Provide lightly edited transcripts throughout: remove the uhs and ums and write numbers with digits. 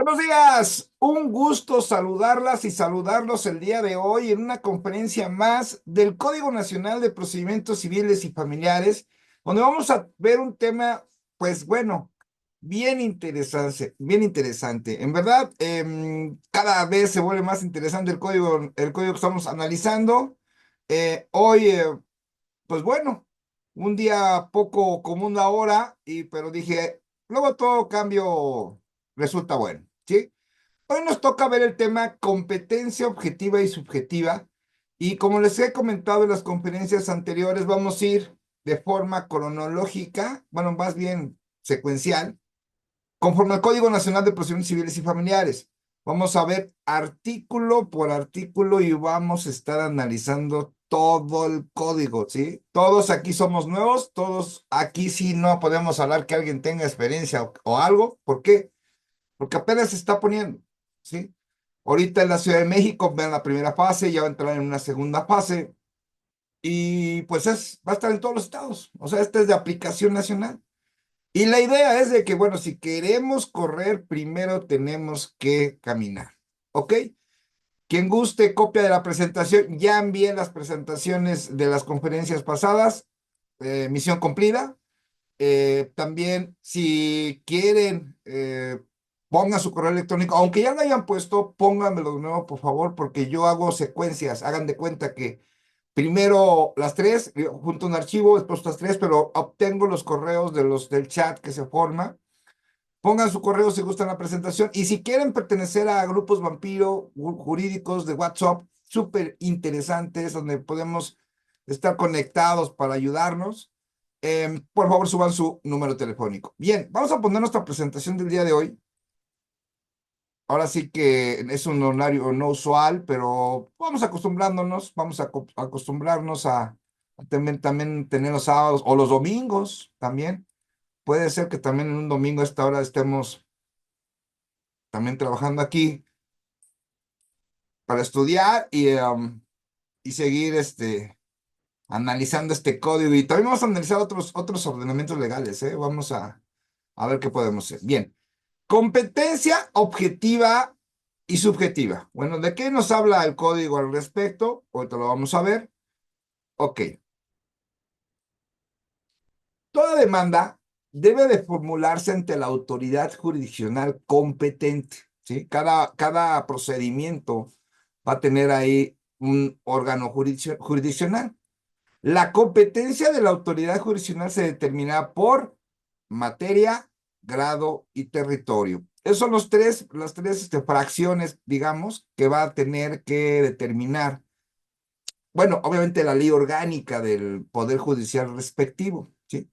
Buenos días, un gusto saludarlas y saludarlos el día de hoy en una conferencia más del Código Nacional de Procedimientos Civiles y Familiares, donde vamos a ver un tema, pues bueno, bien interesante, bien interesante. En verdad, cada vez se vuelve más interesante el código que estamos analizando. Hoy, pues bueno, un día poco común ahora, pero dije, luego todo cambio resulta bueno, ¿sí? Hoy nos toca ver el tema competencia objetiva y subjetiva. Y como les he comentado en las conferencias anteriores, vamos a ir de forma cronológica, bueno, más bien secuencial, conforme al Código Nacional de Procedimientos Civiles y Familiares. Vamos a ver artículo por artículo y vamos a estar analizando todo el código, ¿sí? Todos aquí somos nuevos, todos aquí sí no podemos hablar que alguien tenga experiencia o algo. ¿Por qué? Porque apenas se está poniendo, ¿sí? Ahorita en la Ciudad de México, vean la primera fase, ya va a entrar en una segunda fase y pues va a estar en todos los estados. O sea, este es de aplicación nacional. Y la idea es de que, bueno, si queremos correr, primero tenemos que caminar, ¿ok? Quien guste copia de la presentación, ya envié las presentaciones de las conferencias pasadas, misión cumplida. También, si quieren, pongan su correo electrónico, aunque ya lo hayan puesto, pónganmelo de nuevo, por favor, porque yo hago secuencias. Hagan de cuenta que primero las tres, junto a un archivo, después otras tres, pero obtengo los correos del chat que se forma. Pongan su correo si gustan la presentación. Y si quieren pertenecer a grupos vampiro jurídicos de WhatsApp, súper interesantes, donde podemos estar conectados para ayudarnos, por favor suban su número telefónico. Bien, vamos a poner nuestra presentación del día de hoy. Ahora sí que es un horario no usual, pero vamos acostumbrándonos, acostumbrarnos a también tener los sábados o los domingos también. Puede ser que también en un domingo a esta hora estemos también trabajando aquí para estudiar y seguir analizando este código. Y también vamos a analizar otros ordenamientos legales, ¿eh? Vamos a ver qué podemos hacer. Bien, competencia objetiva y subjetiva. Bueno, ¿de qué nos habla el código al respecto? Ahorita lo vamos a ver. Ok. Toda demanda debe de formularse ante la autoridad jurisdiccional competente, ¿sí? Cada procedimiento va a tener ahí un órgano jurisdiccional. La competencia de la autoridad jurisdiccional se determina por materia, grado y territorio. Esos son las tres fracciones, digamos, que va a tener que determinar, bueno, obviamente la ley orgánica del Poder Judicial respectivo, ¿sí?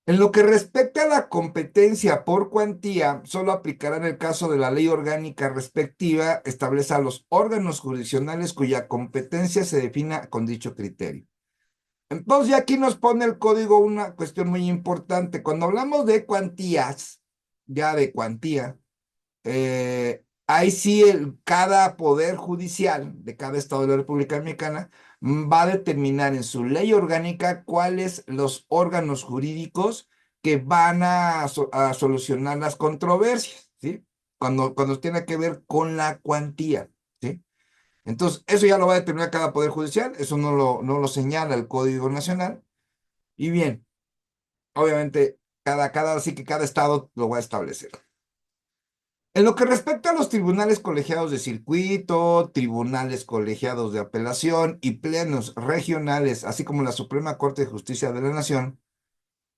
En lo que respecta a la competencia por cuantía, solo aplicará en el caso de la ley orgánica respectiva, establece a los órganos jurisdiccionales cuya competencia se defina con dicho criterio. Entonces, ya aquí nos pone el código una cuestión muy importante. Cuando hablamos de cuantías, ya de cuantía, ahí sí cada poder judicial de cada estado de la República Mexicana va a determinar en su ley orgánica cuáles los órganos jurídicos que van a solucionar las controversias, ¿sí? Cuando tiene que ver con la cuantía, ¿sí? Entonces, eso ya lo va a determinar cada poder judicial, eso no lo señala el Código Nacional. Y bien, obviamente, así que cada estado lo va a establecer. En lo que respecta a los tribunales colegiados de circuito, tribunales colegiados de apelación y plenos regionales, así como la Suprema Corte de Justicia de la Nación,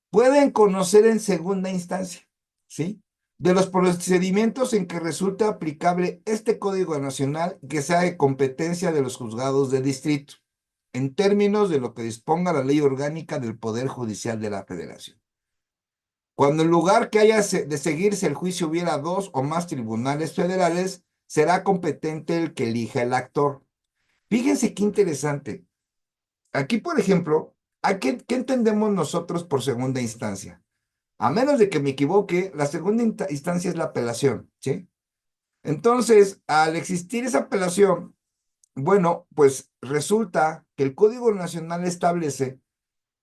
pueden conocer en segunda instancia, ¿sí? De los procedimientos en que resulta aplicable este Código Nacional que sea de competencia de los juzgados de distrito, en términos de lo que disponga la ley orgánica del Poder Judicial de la Federación. Cuando en lugar que haya de seguirse el juicio hubiera dos o más tribunales federales, será competente el que elija el actor. Fíjense qué interesante. Aquí, por ejemplo, ¿qué entendemos nosotros por segunda instancia? A menos de que me equivoque, la segunda instancia es la apelación, ¿sí? Entonces, al existir esa apelación, bueno, pues resulta que el Código Nacional establece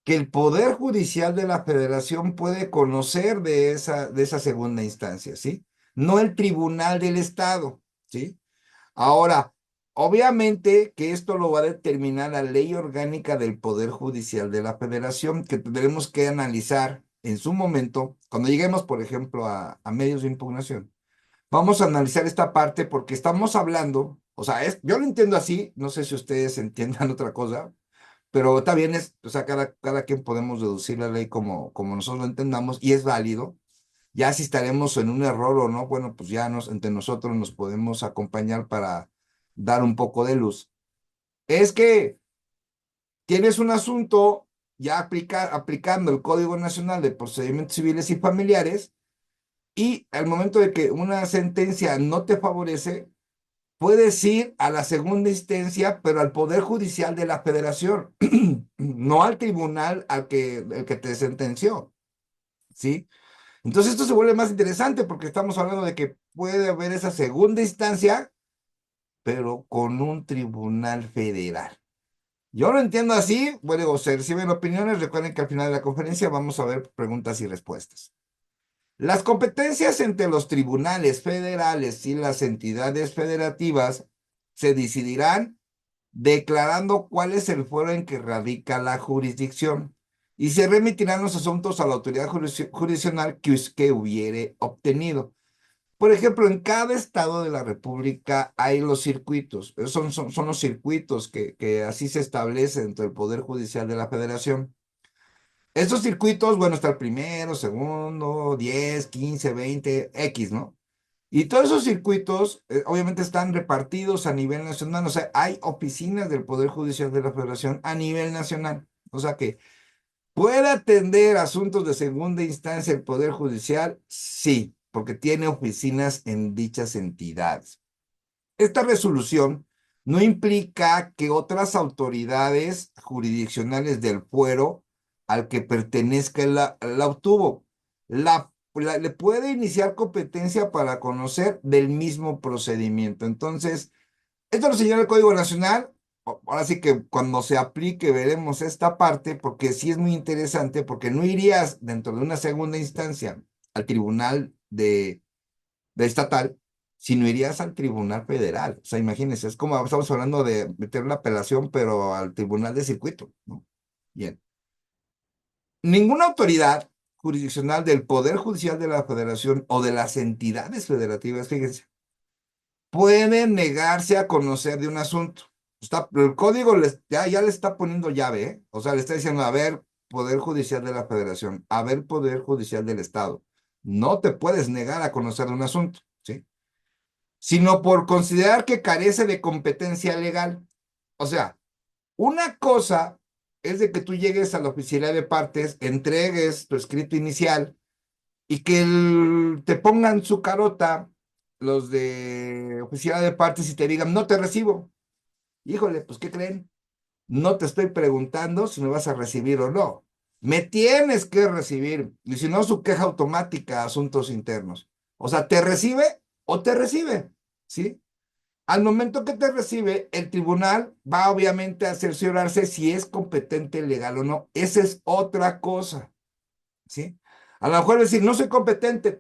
que el Poder Judicial de la Federación puede conocer de esa segunda instancia, ¿sí? no el tribunal del estado, ¿sí? Ahora, obviamente que esto lo va a determinar la ley orgánica del Poder Judicial de la Federación, que tendremos que analizar en su momento, cuando lleguemos, por ejemplo, a medios de impugnación. Vamos a analizar esta parte porque estamos hablando, o sea, yo lo entiendo así, no sé si ustedes entiendan otra cosa, pero está bien, o sea, cada quien podemos deducir la ley como nosotros lo entendamos y es válido. Ya si estaremos en un error o no, bueno, pues ya entre nosotros nos podemos acompañar para dar un poco de luz. Es que tienes un asunto ya aplicando el Código Nacional de Procedimientos Civiles y Familiares y al momento de que una sentencia no te favorece, puedes ir a la segunda instancia, pero al Poder Judicial de la Federación, no al tribunal el que te sentenció, ¿sí? Entonces esto se vuelve más interesante porque estamos hablando de que puede haber esa segunda instancia, pero con un tribunal federal. Yo lo entiendo así, bueno, se reciben opiniones, recuerden que al final de la conferencia vamos a ver preguntas y respuestas. Las competencias entre los tribunales federales y las entidades federativas se decidirán declarando cuál es el foro en que radica la jurisdicción y se remitirán los asuntos a la autoridad jurisdiccional que hubiere obtenido. Por ejemplo, en cada estado de la República hay los circuitos, son los circuitos que así se establecen dentro del Poder Judicial de la Federación. Estos circuitos, bueno, está el primero, segundo, 10, 15, 20, X, ¿no? Y todos esos circuitos, obviamente, están repartidos a nivel nacional. O sea, hay oficinas del Poder Judicial de la Federación a nivel nacional. O sea que, ¿puede atender asuntos de segunda instancia el Poder Judicial? Sí, porque tiene oficinas en dichas entidades. Esta resolución no implica que otras autoridades jurisdiccionales del fuero al que pertenezca la obtuvo. Le puede iniciar competencia para conocer del mismo procedimiento. Entonces, esto lo señala el Código Nacional. Ahora sí que cuando se aplique veremos esta parte porque sí es muy interesante porque no irías dentro de una segunda instancia al tribunal de estatal, sino irías al tribunal federal. O sea, imagínense, es como estamos hablando de meter una apelación, pero al tribunal de circuito, ¿no? Bien. Ninguna autoridad jurisdiccional del Poder Judicial de la Federación o de las entidades federativas, fíjense, puede negarse a conocer de un asunto. El código ya le está poniendo llave, ¿eh? O sea, le está diciendo, a ver, Poder Judicial de la Federación, a ver, Poder Judicial del Estado. No te puedes negar a conocer de un asunto, ¿sí? Sino por considerar que carece de competencia legal. O sea, una cosa es de que tú llegues a la oficialidad de partes, entregues tu escrito inicial y que te pongan su carota los de oficialidad de partes y te digan, no te recibo. Híjole, pues ¿qué creen? No te estoy preguntando si me vas a recibir o no. Me tienes que recibir. Y si no, su queja automática a asuntos internos. O sea, ¿te recibe o te recibe? ¿Sí? Al momento que te recibe, el tribunal va obviamente a cerciorarse si es competente legal o no. Esa es otra cosa, ¿sí? A lo mejor decir, no soy competente,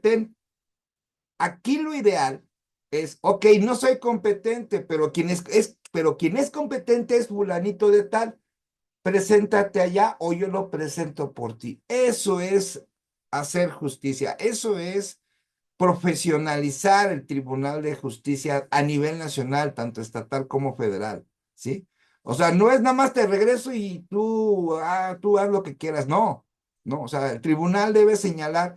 aquí lo ideal es, ok, no soy competente, pero quien es competente es fulanito de tal, preséntate allá o yo lo presento por ti. Eso es hacer justicia, eso es profesionalizar el Tribunal de Justicia a nivel nacional, tanto estatal como federal, ¿sí? O sea, no es nada más te regreso y tú haz lo que quieras, no, no, o sea, el tribunal debe señalar,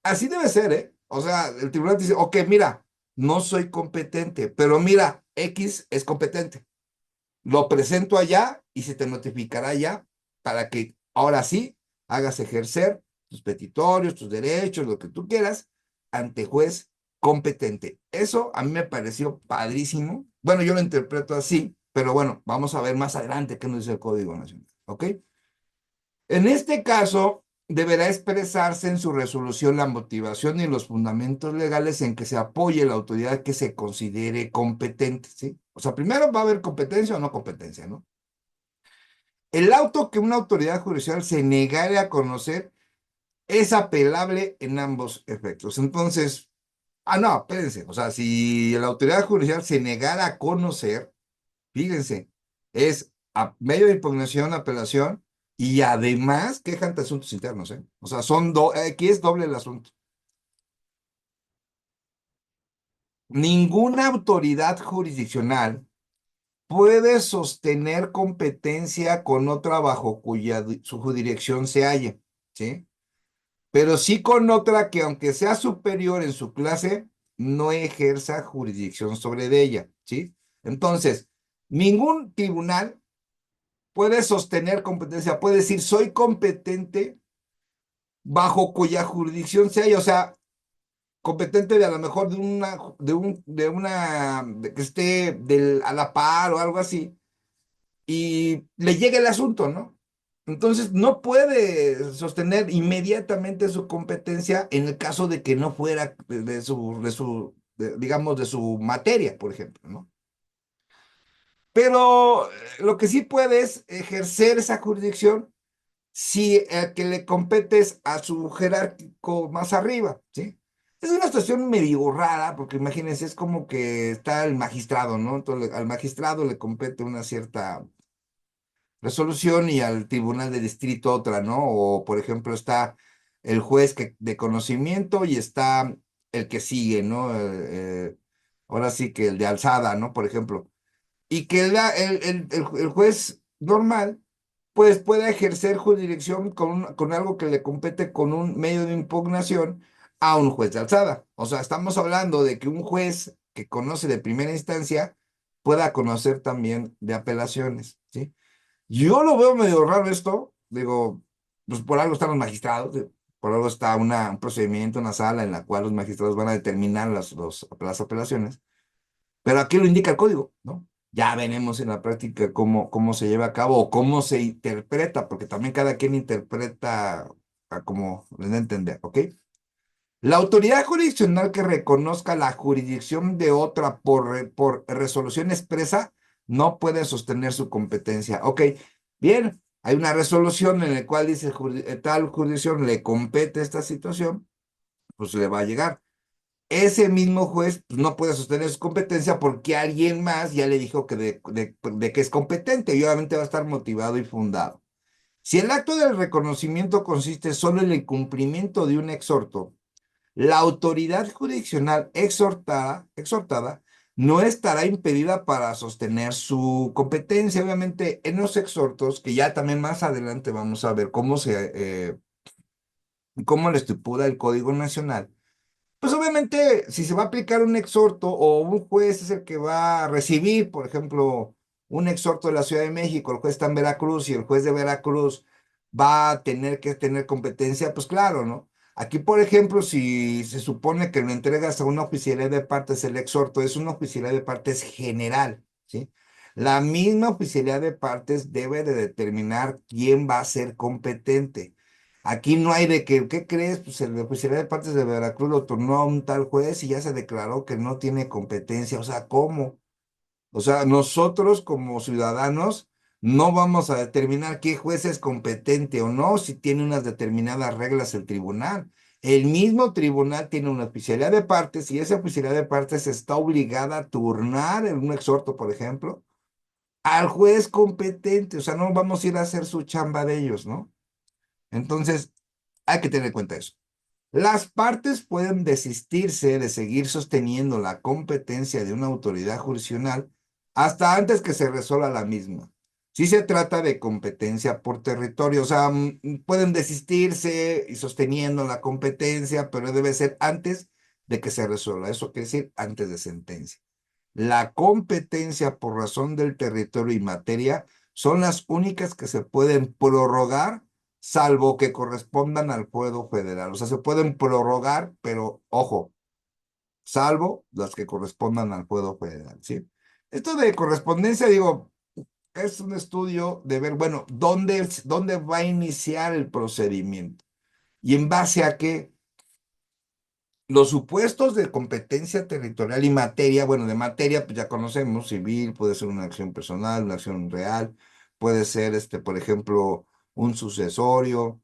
así debe ser, ¿eh? O sea, el tribunal dice, ok, mira, no soy competente, pero mira, X es competente. Lo presento allá y se te notificará allá para que ahora sí hagas ejercer tus petitorios, tus derechos, lo que tú quieras, ante juez competente. Eso a mí me pareció padrísimo. Bueno, yo lo interpreto así, pero bueno, vamos a ver más adelante qué nos dice el Código Nacional. ¿Ok? En este caso, deberá expresarse en su resolución la motivación y los fundamentos legales en que se apoye la autoridad que se considere competente, ¿sí? O sea, primero va a haber competencia o no competencia, ¿no? El auto que una autoridad judicial se negare a conocer es apelable en ambos efectos. Entonces, Ah, no, espérense. O sea, si la autoridad judicial se negara a conocer, fíjense, es a medio de impugnación, apelación y además queja ante asuntos internos, ¿eh? O sea, aquí es doble el asunto. Ninguna autoridad jurisdiccional puede sostener competencia con otra bajo cuya su jurisdicción se halle, ¿sí? Pero sí con otra que aunque sea superior en su clase, no ejerza jurisdicción sobre de ella, ¿sí? Entonces, ningún tribunal puede sostener competencia, puede decir soy competente bajo cuya jurisdicción se halla, o sea, competente de a lo mejor de que esté a la par o algo así, y le llega el asunto, ¿no? Entonces, no puede sostener inmediatamente su competencia en el caso de que no fuera digamos, de su materia, por ejemplo, ¿no? Pero lo que sí puede es ejercer esa jurisdicción si el que le compete es a su jerárquico más arriba, ¿sí? Es una situación medio rara, porque imagínense, es como que está el magistrado, ¿no? Entonces, al magistrado le compete una cierta resolución y al tribunal de distrito otra, ¿no? O, por ejemplo, está el juez de conocimiento y está el que sigue, ¿no? Ahora sí que el de alzada, ¿no? Por ejemplo. Y que el juez normal, pues pueda ejercer jurisdicción con algo que le compete con un medio de impugnación a un juez de alzada. O sea, estamos hablando de que un juez que conoce de primera instancia pueda conocer también de apelaciones, ¿sí? Yo lo veo medio raro esto, digo, pues por algo están los magistrados, por algo está un procedimiento, una sala en la cual los magistrados van a determinar las apelaciones, pero aquí lo indica el código, ¿no? Ya veremos en la práctica cómo se lleva a cabo o cómo se interpreta, porque también cada quien interpreta a como les da a entender, ¿ok? La autoridad jurisdiccional que reconozca la jurisdicción de otra por resolución expresa no puede sostener su competencia. Ok, bien, hay una resolución en la cual dice tal jurisdicción le compete esta situación, pues le va a llegar. Ese mismo juez pues, no puede sostener su competencia porque alguien más ya le dijo que de que es competente y obviamente va a estar motivado y fundado. Si el acto del reconocimiento consiste solo en el cumplimiento de un exhorto, la autoridad jurisdiccional exhortada no estará impedida para sostener su competencia. Obviamente, en los exhortos, que ya también más adelante vamos a ver cómo lo estipula el Código Nacional, pues obviamente, si se va a aplicar un exhorto o un juez es el que va a recibir, por ejemplo, un exhorto de la Ciudad de México, el juez está en Veracruz y el juez de Veracruz va a tener que tener competencia, pues claro, ¿no? Aquí, por ejemplo, si se supone que lo entregas a una oficialidad de partes, el exhorto es una oficialidad de partes general, ¿sí? La misma oficialidad de partes debe de determinar quién va a ser competente. Aquí no hay de que, ¿qué crees? Pues el oficialidad de partes de Veracruz lo turnó a un tal juez y ya se declaró que no tiene competencia. O sea, ¿cómo? O sea, nosotros como ciudadanos no vamos a determinar qué juez es competente o no si tiene unas determinadas reglas el tribunal. El mismo tribunal tiene una oficialidad de partes y esa oficialidad de partes está obligada a turnar en un exhorto, por ejemplo, al juez competente. O sea, no vamos a ir a hacer su chamba de ellos, ¿no? Entonces, hay que tener en cuenta eso. Las partes pueden desistirse de seguir sosteniendo la competencia de una autoridad jurisdiccional hasta antes que se resuelva la misma. Si se trata de competencia por territorio, o sea, pueden desistirse y sosteniendo la competencia, pero debe ser antes de que se resuelva. Eso quiere decir antes de sentencia. La competencia por razón del territorio y materia son las únicas que se pueden prorrogar, salvo que correspondan al fuero federal. O sea, se pueden prorrogar, pero ojo, salvo las que correspondan al fuero federal, ¿sí? Esto de correspondencia, digo, es un estudio de ver, bueno, dónde va a iniciar el procedimiento y en base a qué. Los supuestos de competencia territorial y materia, bueno, de materia, pues ya conocemos, civil, puede ser una acción personal, una acción real, puede ser, por ejemplo, un sucesorio,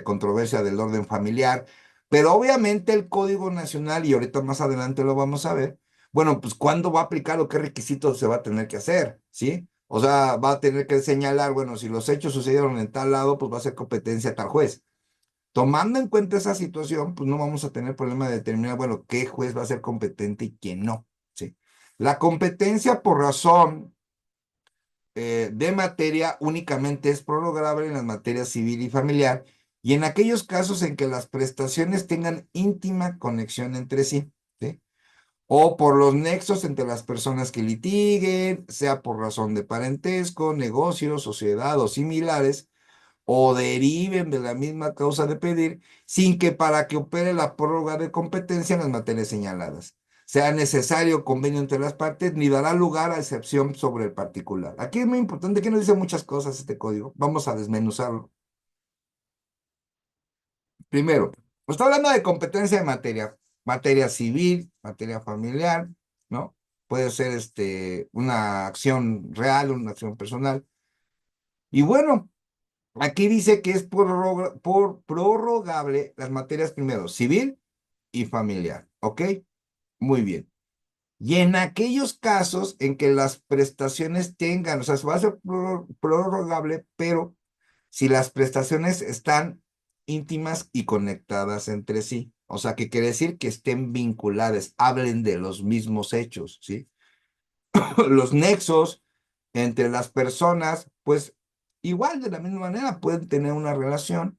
controversia del orden familiar. Pero obviamente el Código Nacional, y ahorita más adelante lo vamos a ver, bueno, pues cuándo va a aplicar o qué requisitos se va a tener que hacer, ¿sí? O sea, va a tener que señalar, bueno, si los hechos sucedieron en tal lado, pues va a ser competencia tal juez. Tomando en cuenta esa situación, pues no vamos a tener problema de determinar, bueno, qué juez va a ser competente y quién no, ¿sí? La competencia por razón de materia únicamente es prorrogable en las materias civil y familiar y en aquellos casos en que las prestaciones tengan íntima conexión entre sí, ¿sí? O por los nexos entre las personas que litiguen, sea por razón de parentesco, negocio, sociedad o similares, o deriven de la misma causa de pedir, sin que para que opere la prórroga de competencia en las materias señaladas sea necesario convenio entre las partes, ni dará lugar a excepción sobre el particular. Aquí es muy importante que nos dice muchas cosas este código. Vamos a desmenuzarlo. Primero, está hablando de competencia de materia civil, materia familiar, ¿no? Puede ser una acción real, una acción personal. Y bueno, aquí dice que es por prorrogable las materias primero, civil y familiar, ¿ok? Muy bien. Y en aquellos casos en que las prestaciones tengan, o sea, se va a ser prorrogable, pero si las prestaciones están íntimas y conectadas entre sí, o sea, que quiere decir que estén vinculadas, hablen de los mismos hechos, ¿sí? Los nexos entre las personas, pues igual de la misma manera pueden tener una relación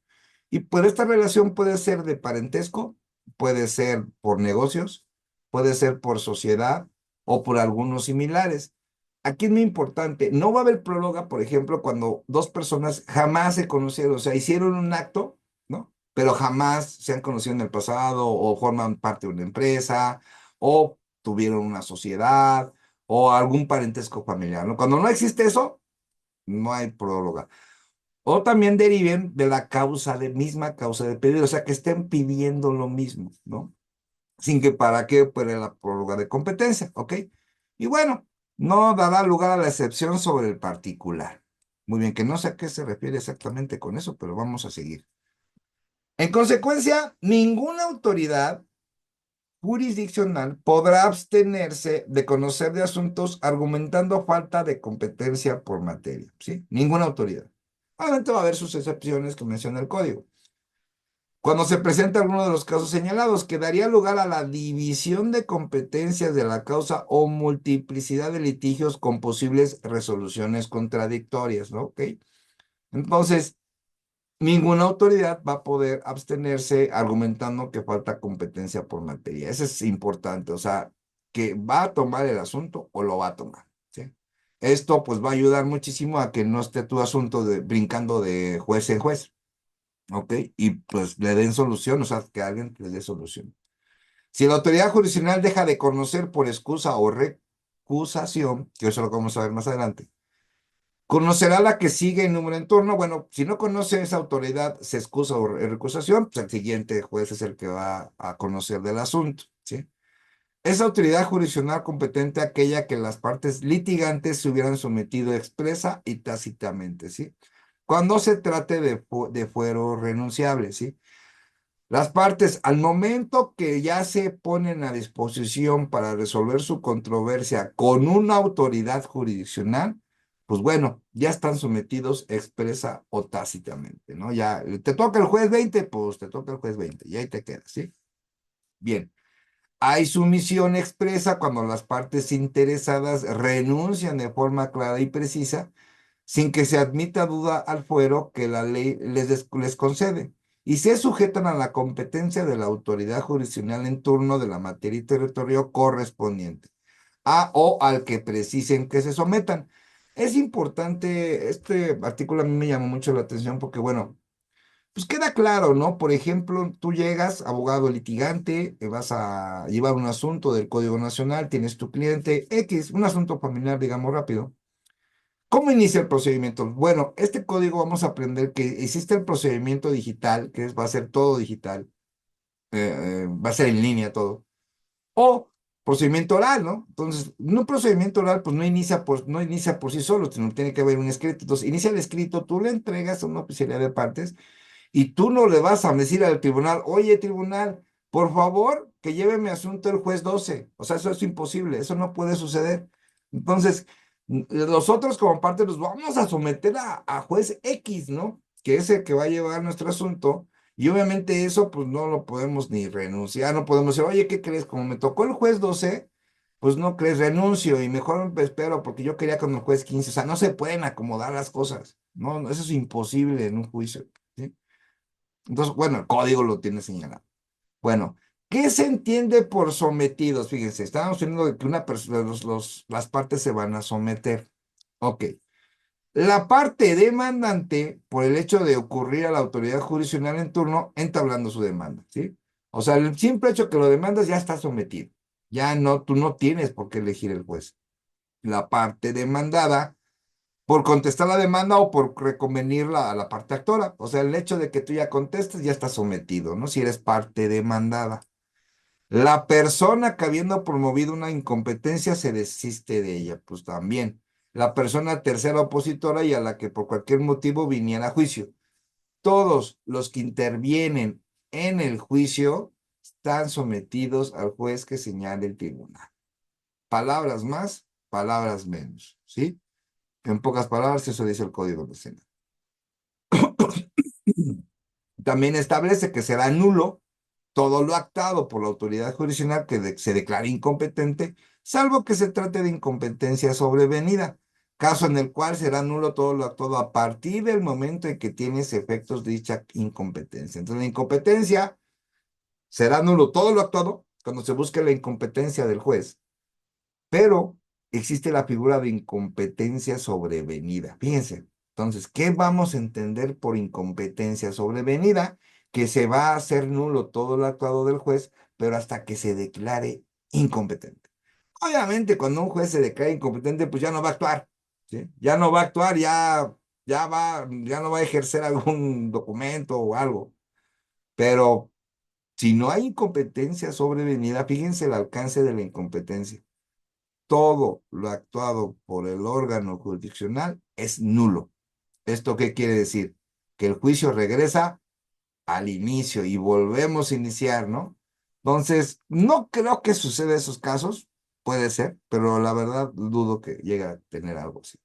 y pues esta relación puede ser de parentesco, puede ser por negocios, puede ser por sociedad o por algunos similares. Aquí es muy importante, no va a haber próloga, por ejemplo, cuando dos personas jamás se conocieron, o sea, hicieron un acto, ¿no? Pero jamás se han conocido en el pasado o forman parte de una empresa o tuvieron una sociedad o algún parentesco familiar, ¿no? Cuando no existe eso, no hay prórroga. O también deriven de la misma causa de pedido, o sea, que estén pidiendo lo mismo, ¿no? Sin que para qué opere la prórroga de competencia, ¿ok? Y bueno, no dará lugar a la excepción sobre el particular. Muy bien, que no sé a qué se refiere exactamente con eso, pero vamos a seguir. En consecuencia, ninguna autoridad jurisdiccional podrá abstenerse de conocer de asuntos argumentando falta de competencia por materia, ¿sí? Ninguna autoridad. Obviamente va a haber sus excepciones que menciona el código. Cuando se presenta alguno de los casos señalados, que daría lugar a la división de competencias de la causa o multiplicidad de litigios con posibles resoluciones contradictorias, ¿no? ¿Ok? Entonces, ninguna autoridad va a poder abstenerse argumentando que falta competencia por materia. Eso es importante, o sea, que va a tomar el asunto o lo va a tomar, ¿sí? Esto pues va a ayudar muchísimo a que no esté tu asunto brincando de juez en juez, ¿ok? Y pues le den solución, o sea, que alguien le dé solución. Si la autoridad jurisdiccional deja de conocer por excusa o recusación, que eso lo vamos a ver más adelante, conocerá la que sigue en número en turno. Bueno, si no conoce esa autoridad, se excusa o recusación, pues el siguiente juez es el que va a conocer del asunto, ¿sí? Es autoridad jurisdiccional competente aquella que las partes litigantes se hubieran sometido expresa y tácitamente, ¿sí? Cuando se trate de fuero renunciable, ¿sí? Las partes, al momento que ya se ponen a disposición para resolver su controversia con una autoridad jurisdiccional, pues bueno, ya están sometidos expresa o tácitamente, ¿no? Ya te toca el juez 20, pues te toca el juez 20 y ahí te quedas, ¿sí? Bien. Hay sumisión expresa cuando las partes interesadas renuncian de forma clara y precisa sin que se admita duda al fuero que la ley les concede, y se sujetan a la competencia de la autoridad jurisdiccional en turno de la materia y territorio correspondiente, a o al que precisen que se sometan. Es importante, este artículo a mí me llamó mucho la atención porque, bueno, pues queda claro, ¿no? Por ejemplo, tú llegas, abogado litigante, vas a llevar un asunto del Código Nacional, tienes tu cliente X, un asunto familiar, digamos rápido. ¿Cómo inicia el procedimiento? Bueno, este código vamos a aprender que existe el procedimiento digital, va a ser todo digital, va a ser en línea todo, o procedimiento oral, ¿no? Entonces, un procedimiento oral, pues no inicia por sí solo, sino tiene que haber un escrito. Entonces, inicia el escrito, tú le entregas a una oficialidad de partes Y tú no le vas a decir al tribunal, oye, tribunal, por favor, que lleve mi asunto el juez 12. O sea, eso es imposible, eso no puede suceder. Entonces, nosotros como parte nos vamos a someter a juez X, ¿no? Que es el que va a llevar nuestro asunto. Y obviamente eso, pues no lo podemos ni renunciar, no podemos decir, oye, ¿qué crees? Como me tocó el juez 12, pues no crees, renuncio y mejor me espero porque yo quería con el juez 15. O sea, no se pueden acomodar las cosas, ¿no? Eso es imposible en un juicio, ¿sí? Entonces, bueno, el código lo tiene señalado. Bueno, ¿qué se entiende por sometidos? Fíjense, estábamos viendo de que una persona, las partes se van a someter. Ok. La parte demandante, por el hecho de ocurrir a la autoridad jurisdiccional en turno, entablando su demanda, ¿sí? O sea, el simple hecho que lo demandas ya está sometido. Ya no, tú no tienes por qué elegir el juez. La parte demandada por contestar la demanda o por reconvenirla a la parte actora. O sea, el hecho de que tú ya contestes ya está sometido, ¿no? Si eres parte demandada. La persona que habiendo promovido una incompetencia se desiste de ella, pues también. La persona tercera opositora y a la que por cualquier motivo viniera a juicio. Todos los que intervienen en el juicio están sometidos al juez que señale el tribunal. Palabras más, palabras menos, ¿sí? En pocas palabras, eso dice el Código Nacional. También establece que será nulo todo lo actado por la autoridad jurisdiccional que se declare incompetente, salvo que se trate de incompetencia sobrevenida, caso en el cual será nulo todo lo actuado a partir del momento en que tienes efectos de dicha incompetencia. Entonces, la incompetencia será nulo todo lo actuado cuando se busque la incompetencia del juez, pero existe la figura de incompetencia sobrevenida. Fíjense, entonces, ¿qué vamos a entender por incompetencia sobrevenida? Que se va a hacer nulo todo lo actuado del juez, pero hasta que se declare incompetente. Obviamente, cuando un juez se declara incompetente, pues ya no va a actuar, ¿sí? Ya no va a actuar, ya no va a ejercer algún documento o algo. Pero si no hay incompetencia sobrevenida, fíjense el alcance de la incompetencia. Todo lo actuado por el órgano jurisdiccional es nulo. ¿Esto qué quiere decir? Que el juicio regresa al inicio y volvemos a iniciar, ¿no? Entonces, no creo que suceda esos casos, puede ser, pero la verdad dudo que llegue a tener algo así.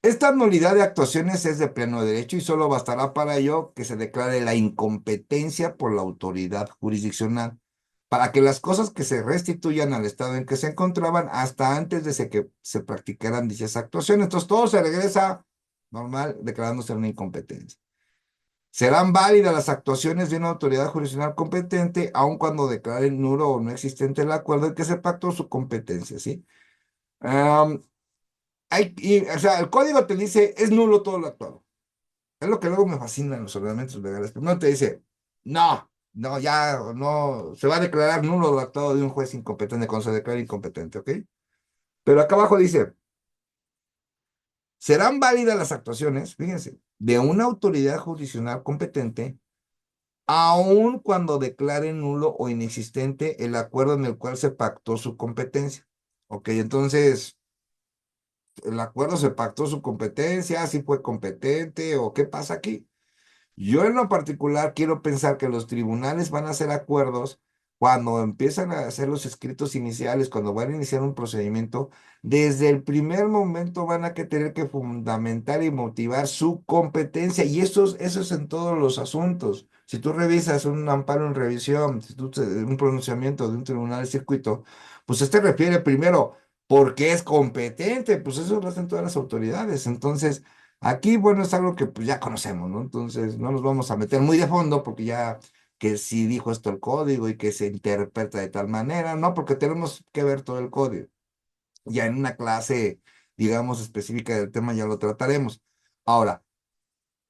Esta nulidad de actuaciones es de pleno derecho y solo bastará para ello que se declare la incompetencia por la autoridad jurisdiccional para que las cosas que se restituyan al estado en que se encontraban hasta antes de que se practicaran dichas actuaciones. Entonces todo se regresa normal declarándose una incompetencia. Serán válidas las actuaciones de una autoridad jurisdiccional competente aun cuando declaren nulo o no existente el acuerdo en que se pactó su competencia, ¿sí? O sea, el código te dice, es nulo todo lo actuado. Es lo que luego me fascina en los ordenamientos legales. Primero te dice, no, ya, no, se va a declarar nulo lo actuado de un juez incompetente cuando se declara incompetente, ¿ok? Pero acá abajo dice, serán válidas las actuaciones, fíjense, de una autoridad jurisdiccional competente, aun cuando declare nulo o inexistente el acuerdo en el cual se pactó su competencia. Ok, entonces el acuerdo se pactó su competencia, si fue competente o qué pasa aquí. Yo en lo particular quiero pensar que los tribunales van a hacer acuerdos cuando empiezan a hacer los escritos iniciales, cuando van a iniciar un procedimiento, desde el primer momento van a que tener que fundamentar y motivar su competencia y eso es en todos los asuntos. Si tú revisas un amparo en revisión, si tú, un pronunciamiento de un tribunal de circuito, pues este refiere primero porque es competente, pues eso lo hacen todas las autoridades. Entonces, aquí, bueno, es algo que pues, ya conocemos, ¿no? Entonces, no nos vamos a meter muy de fondo porque ya que si dijo esto el código y que se interpreta de tal manera, ¿no? Porque tenemos que ver todo el código. Ya en una clase, digamos, específica del tema ya lo trataremos. Ahora,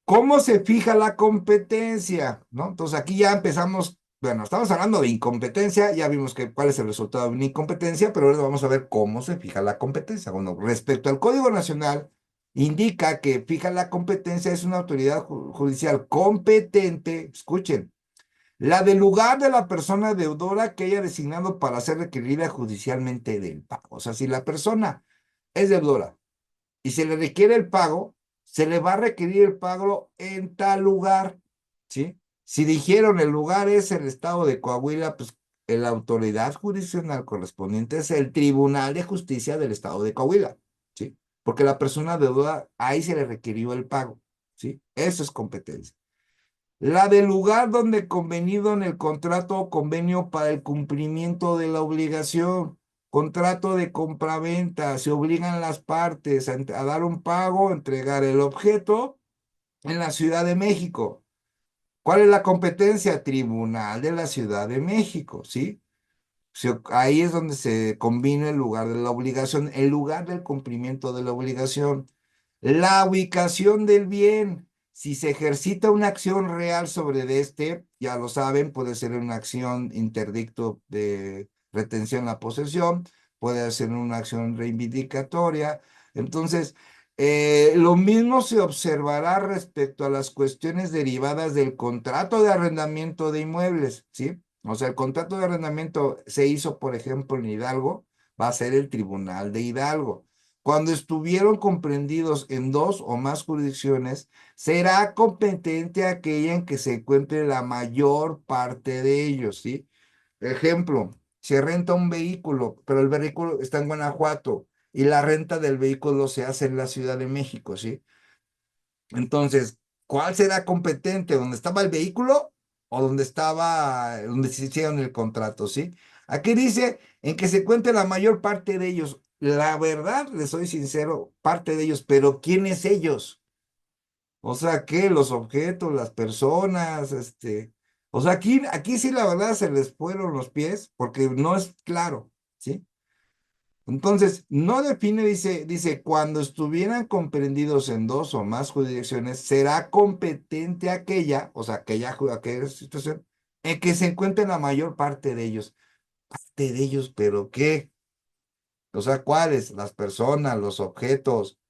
¿cómo se fija la competencia? ¿No? Entonces, aquí ya empezamos, bueno, estamos hablando de incompetencia, ya vimos cuál es el resultado de una incompetencia, pero ahora vamos a ver cómo se fija la competencia. Bueno, respecto al Código Nacional, indica que fija la competencia es una autoridad judicial competente, escuchen, la del lugar de la persona deudora que haya designado para ser requerida judicialmente del pago. O sea, si la persona es deudora y se le requiere el pago, se le va a requerir el pago en tal lugar, ¿sí? Si dijeron el lugar es el estado de Coahuila, pues la autoridad jurisdiccional correspondiente es el Tribunal de Justicia del estado de Coahuila, ¿sí? Porque la persona deudora, ahí se le requirió el pago, ¿sí? Eso es competencia. La del lugar donde convenido en el contrato o convenio para el cumplimiento de la obligación. Contrato de compraventa. Se obligan las partes a dar un pago, entregar el objeto en la Ciudad de México. ¿Cuál es la competencia? Tribunal de la Ciudad de México, ¿sí? Ahí es donde se combina el lugar de la obligación, el lugar del cumplimiento de la obligación. La ubicación del bien. Si se ejercita una acción real sobre este, ya lo saben, puede ser una acción interdicto de retención a posesión, puede ser una acción reivindicatoria. Entonces, lo mismo se observará respecto a las cuestiones derivadas del contrato de arrendamiento de inmuebles, ¿sí? O sea, el contrato de arrendamiento se hizo, por ejemplo, en Hidalgo, va a ser el Tribunal de Hidalgo. Cuando estuvieron comprendidos en dos o más jurisdicciones, será competente aquella en que se encuentre la mayor parte de ellos, ¿sí? Ejemplo, se renta un vehículo, pero el vehículo está en Guanajuato y la renta del vehículo se hace en la Ciudad de México, ¿sí? Entonces, ¿cuál será competente? ¿Dónde estaba el vehículo o donde se hicieron el contrato, sí? Aquí dice en que se cuente la mayor parte de ellos. La verdad, les soy sincero, parte de ellos, pero ¿quiénes ellos? O sea, ¿qué? Los objetos, las personas, o sea, aquí sí la verdad se les fueron los pies porque no es claro, ¿sí? Entonces, no define, dice, cuando estuvieran comprendidos en dos o más jurisdicciones, será competente aquella, o sea, aquella situación, en que se encuentren la mayor parte de ellos. Parte de ellos, ¿pero qué? O sea, ¿cuáles? Las personas, los objetos.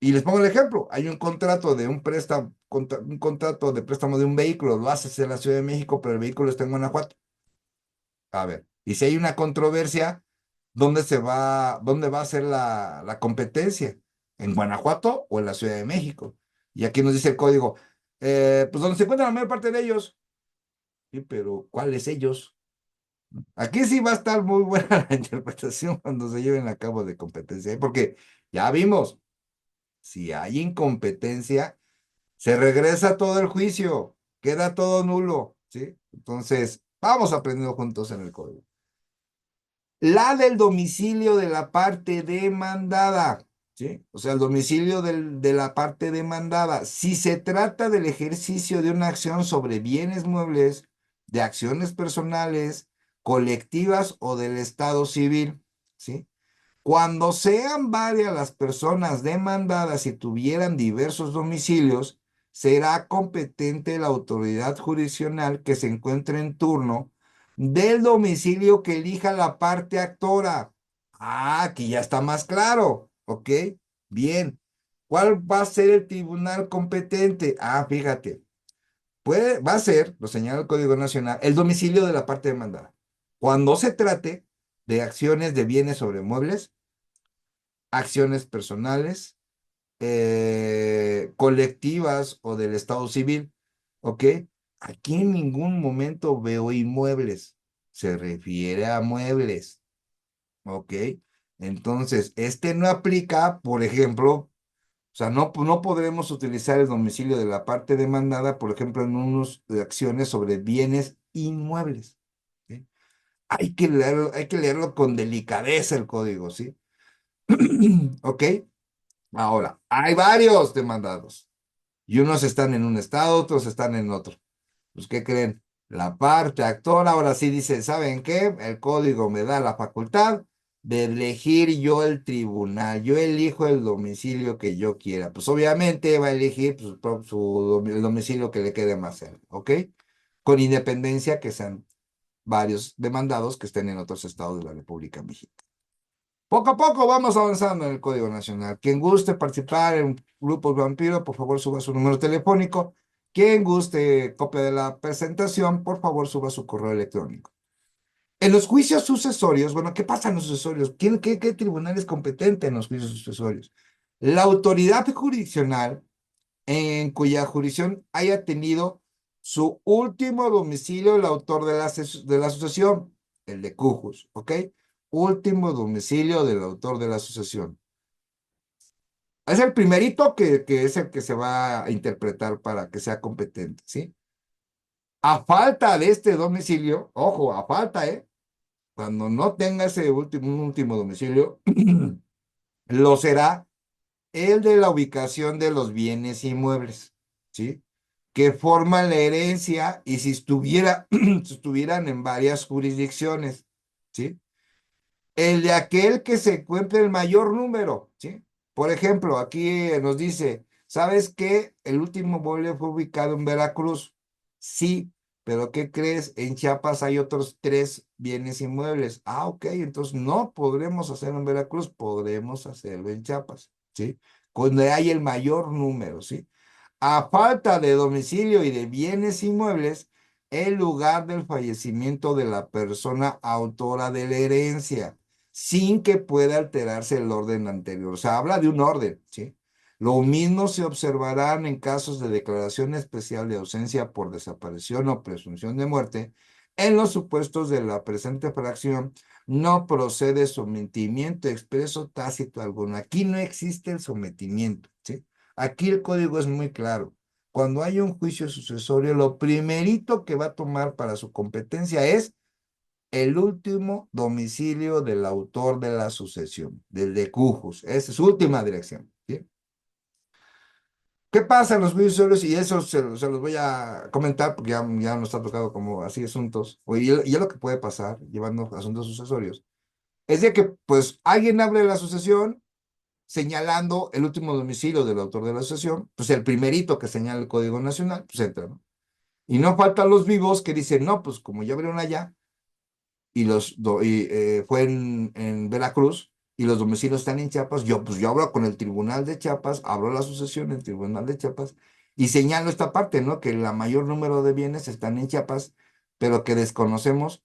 Y les pongo el ejemplo, hay un contrato de un préstamo, un contrato de préstamo de un vehículo, lo haces en la Ciudad de México, pero el vehículo está en Guanajuato. A ver, y si hay una controversia, dónde va a ser la competencia? ¿En Guanajuato o en la Ciudad de México? Y aquí nos dice el código, pues donde se encuentra la mayor parte de ellos. Sí, pero ¿cuáles ellos? Aquí sí va a estar muy buena la interpretación cuando se lleven a cabo de competencia, porque ya vimos, si hay incompetencia, se regresa todo el juicio, queda todo nulo, ¿sí? Entonces, vamos aprendiendo juntos en el código. La del domicilio de la parte demandada, ¿sí? O sea, el domicilio de la parte demandada. Si se trata del ejercicio de una acción sobre bienes muebles, de acciones personales, colectivas o del estado civil, ¿sí? Cuando sean varias las personas demandadas y tuvieran diversos domicilios, será competente la autoridad jurisdiccional que se encuentre en turno del domicilio que elija la parte actora. Ah, aquí ya está más claro, ¿ok? Bien. ¿Cuál va a ser el tribunal competente? Ah, fíjate, va a ser, lo señala el Código Nacional, el domicilio de la parte demandada. Cuando se trate de acciones de bienes sobre muebles, acciones personales, colectivas o del Estado civil, ¿ok? Aquí en ningún momento veo inmuebles, se refiere a muebles, ¿ok? Entonces, no aplica, por ejemplo, o sea, no podremos utilizar el domicilio de la parte demandada, por ejemplo, en unas acciones sobre bienes inmuebles, ¿sí? Hay que leerlo con delicadeza el código, ¿sí? ¿Ok? Ahora, hay varios demandados y unos están en un estado, otros están en otro. Pues, ¿qué creen? La parte actora ahora sí dice, ¿saben qué? El código me da la facultad de elegir yo el tribunal. Yo elijo el domicilio que yo quiera. Pues obviamente va a elegir pues, el domicilio que le quede más cerca, ¿ok? Con independencia que sean varios demandados que estén en otros estados de la República Mexicana. Poco a poco vamos avanzando en el Código Nacional. Quien guste participar en grupos vampiro, por favor suba su número telefónico. Quien guste copia de la presentación, por favor suba su correo electrónico. En los juicios sucesorios, bueno, ¿qué pasa en los sucesorios? ¿Qué tribunal es competente en los juicios sucesorios? La autoridad jurisdiccional en cuya jurisdicción haya tenido su último domicilio el autor de la asociación, el de Cujus, ¿ok? Último domicilio del autor de la asociación. Es el primerito que es el que se va a interpretar para que sea competente, ¿sí? A falta de este domicilio, ojo, a falta, ¿eh? Cuando no tenga ese último domicilio, lo será el de la ubicación de los bienes inmuebles, ¿sí? Que forman la herencia y si si estuvieran en varias jurisdicciones, ¿sí? El de aquel que se encuentre el mayor número, ¿sí? Por ejemplo, aquí nos dice, ¿sabes qué? El último mueble fue ubicado en Veracruz. Sí, pero ¿qué crees? En Chiapas hay otros 3 bienes inmuebles. Ah, ok, entonces no podremos hacerlo en Veracruz, podremos hacerlo en Chiapas, ¿sí? Cuando hay el mayor número, ¿sí? A falta de domicilio y de bienes inmuebles, el lugar del fallecimiento de la persona autora de la herencia, sin que pueda alterarse el orden anterior. O sea, habla de un orden, ¿sí? Lo mismo se observarán en casos de declaración especial de ausencia por desaparición o presunción de muerte. En los supuestos de la presente fracción, no procede sometimiento expreso tácito alguno. Aquí no existe el sometimiento, ¿sí? Aquí el código es muy claro. Cuando hay un juicio sucesorio, lo primerito que va a tomar para su competencia es el último domicilio del autor de la sucesión, del de Cujus. Esa es su última dirección, ¿sí? ¿Qué pasa en los juicios sucesorios? Y eso se los voy a comentar porque ya nos ha tocado como así asuntos. Y es lo que puede pasar llevando asuntos sucesorios. Es de que, pues, alguien hable de la sucesión señalando el último domicilio del autor de la asociación, pues el primerito que señala el Código Nacional, pues entra, ¿no? Y no faltan los vivos que dicen, no, pues como ya abrieron allá, fue en Veracruz, y los domicilios están en Chiapas, pues yo hablo con el Tribunal de Chiapas, abro la sucesión en el Tribunal de Chiapas, y señalo esta parte, ¿no? Que la mayor número de bienes están en Chiapas, pero que desconocemos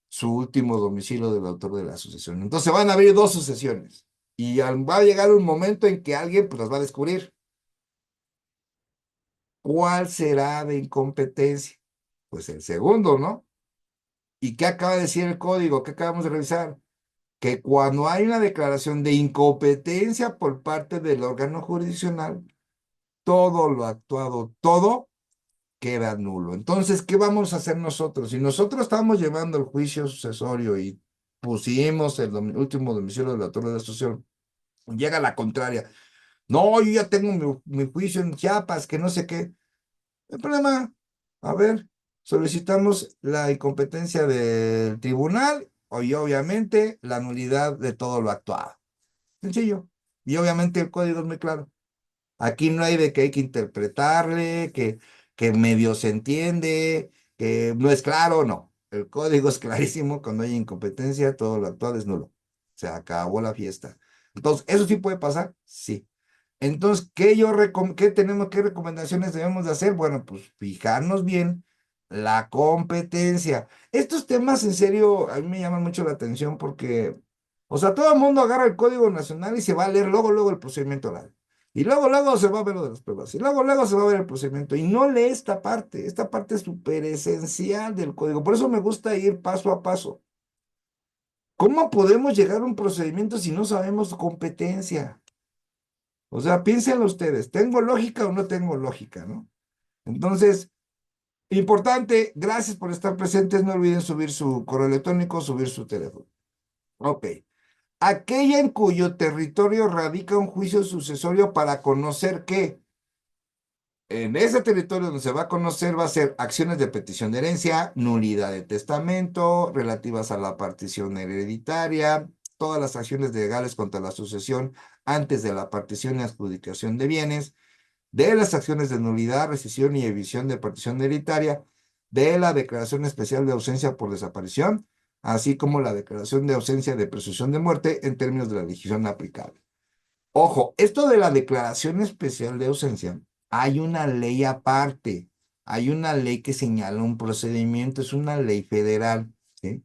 su último domicilio del autor de la sucesión. Entonces van a abrir 2 sucesiones y va a llegar un momento en que alguien pues las va a descubrir. ¿Cuál será de incompetencia? Pues el segundo, ¿no? ¿Y qué acaba de decir el código? ¿Qué acabamos de revisar? Que cuando hay una declaración de incompetencia por parte del órgano jurisdiccional, todo lo actuado, todo queda nulo. Entonces, ¿qué vamos a hacer nosotros? Si nosotros estamos llevando el juicio sucesorio y pusimos el último domicilio del autor de la asociación, llega la contraria. No, yo ya tengo mi juicio en Chiapas, que no sé qué. El problema, a ver, solicitamos la incompetencia del tribunal y obviamente la nulidad de todo lo actuado. Sencillo. Y obviamente el código es muy claro. Aquí no hay de que hay que interpretarle, que medio se entiende, que no es claro, no. El código es clarísimo, cuando hay incompetencia, todo lo actual es nulo. Se acabó la fiesta. Entonces, ¿eso sí puede pasar? Sí. Entonces, ¿qué recomendaciones debemos de hacer? Bueno, pues fijarnos bien la competencia. Estos temas, en serio, a mí me llaman mucho la atención porque, o sea, todo el mundo agarra el Código Nacional y se va a leer luego el procedimiento oral. Y luego se va a ver lo de las pruebas. Y luego se va a ver el procedimiento. Y no lee esta parte. Esta parte es súper esencial del código. Por eso me gusta ir paso a paso. ¿Cómo podemos llegar a un procedimiento si no sabemos competencia? O sea, piénsenlo ustedes, ¿tengo lógica o no tengo lógica, no? Entonces, importante, gracias por estar presentes, no olviden subir su correo electrónico, subir su teléfono. Ok. Aquella en cuyo territorio radica un juicio sucesorio para conocer que en ese territorio donde se va a conocer va a ser acciones de petición de herencia, nulidad de testamento, relativas a la partición hereditaria, todas las acciones legales contra la sucesión antes de la partición y adjudicación de bienes, de las acciones de nulidad, rescisión y evicción de partición hereditaria, de la declaración especial de ausencia por desaparición, así como la declaración de ausencia de presunción de muerte en términos de la legislación aplicable. Ojo, esto de la declaración especial de ausencia, hay una ley aparte, hay una ley que señala un procedimiento, es una ley federal, ¿sí?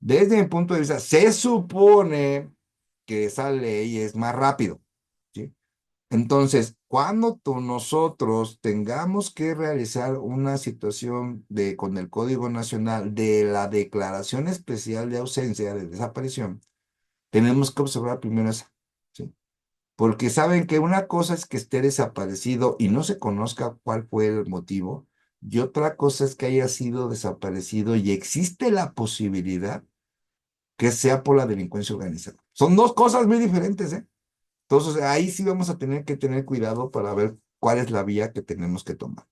Desde mi punto de vista, se supone que esa ley es más rápido, ¿sí? Entonces, cuando nosotros tengamos que realizar una situación con el Código Nacional de la Declaración Especial de Ausencia, de desaparición, tenemos que observar primero esa, ¿sí? Porque saben que una cosa es que esté desaparecido y no se conozca cuál fue el motivo, y otra cosa es que haya sido desaparecido y existe la posibilidad que sea por la delincuencia organizada. Son dos cosas muy diferentes, ¿eh? Entonces, ahí sí vamos a tener que tener cuidado para ver cuál es la vía que tenemos que tomar.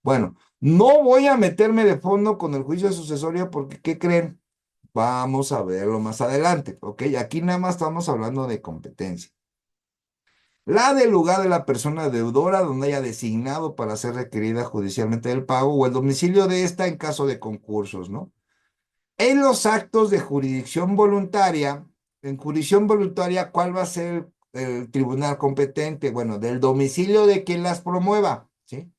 Bueno, no voy a meterme de fondo con el juicio sucesorio porque, ¿qué creen? Vamos a verlo más adelante, ¿ok? Aquí nada más estamos hablando de competencia. La del lugar de la persona deudora donde haya designado para ser requerida judicialmente del pago o el domicilio de esta en caso de concursos, ¿no? En los actos de jurisdicción voluntaria, en jurisdicción voluntaria, ¿cuál va a ser el tribunal competente? Bueno, del domicilio de quien las promueva, ¿sí?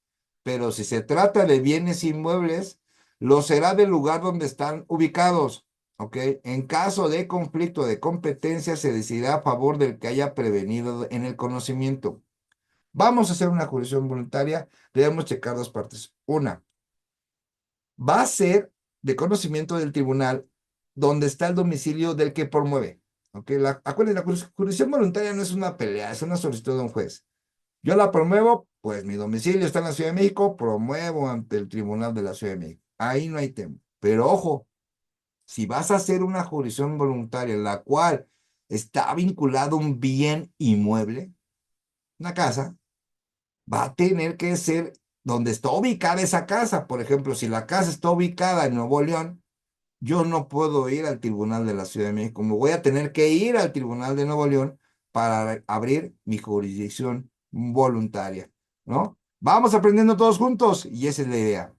Pero si se trata de bienes inmuebles, lo será del lugar donde están ubicados, ¿ok? En caso de conflicto de competencia, se decidirá a favor del que haya prevenido en el conocimiento. Vamos a hacer una jurisdicción voluntaria, debemos checar dos partes. Una, va a ser de conocimiento del tribunal donde está el domicilio del que promueve. ¿Ok? Acuérdense, la jurisdicción voluntaria no es una pelea, es una solicitud de un juez. Yo la promuevo, pues mi domicilio está en la Ciudad de México, promuevo ante el Tribunal de la Ciudad de México. Ahí no hay tema. Pero ojo, si vas a hacer una jurisdicción voluntaria en la cual está vinculado un bien inmueble, una casa, va a tener que ser donde está ubicada esa casa. Por ejemplo, si la casa está ubicada en Nuevo León, yo no puedo ir al Tribunal de la Ciudad de México. Me voy a tener que ir al Tribunal de Nuevo León para abrir mi jurisdicción voluntaria, ¿no? Vamos aprendiendo todos juntos y esa es la idea.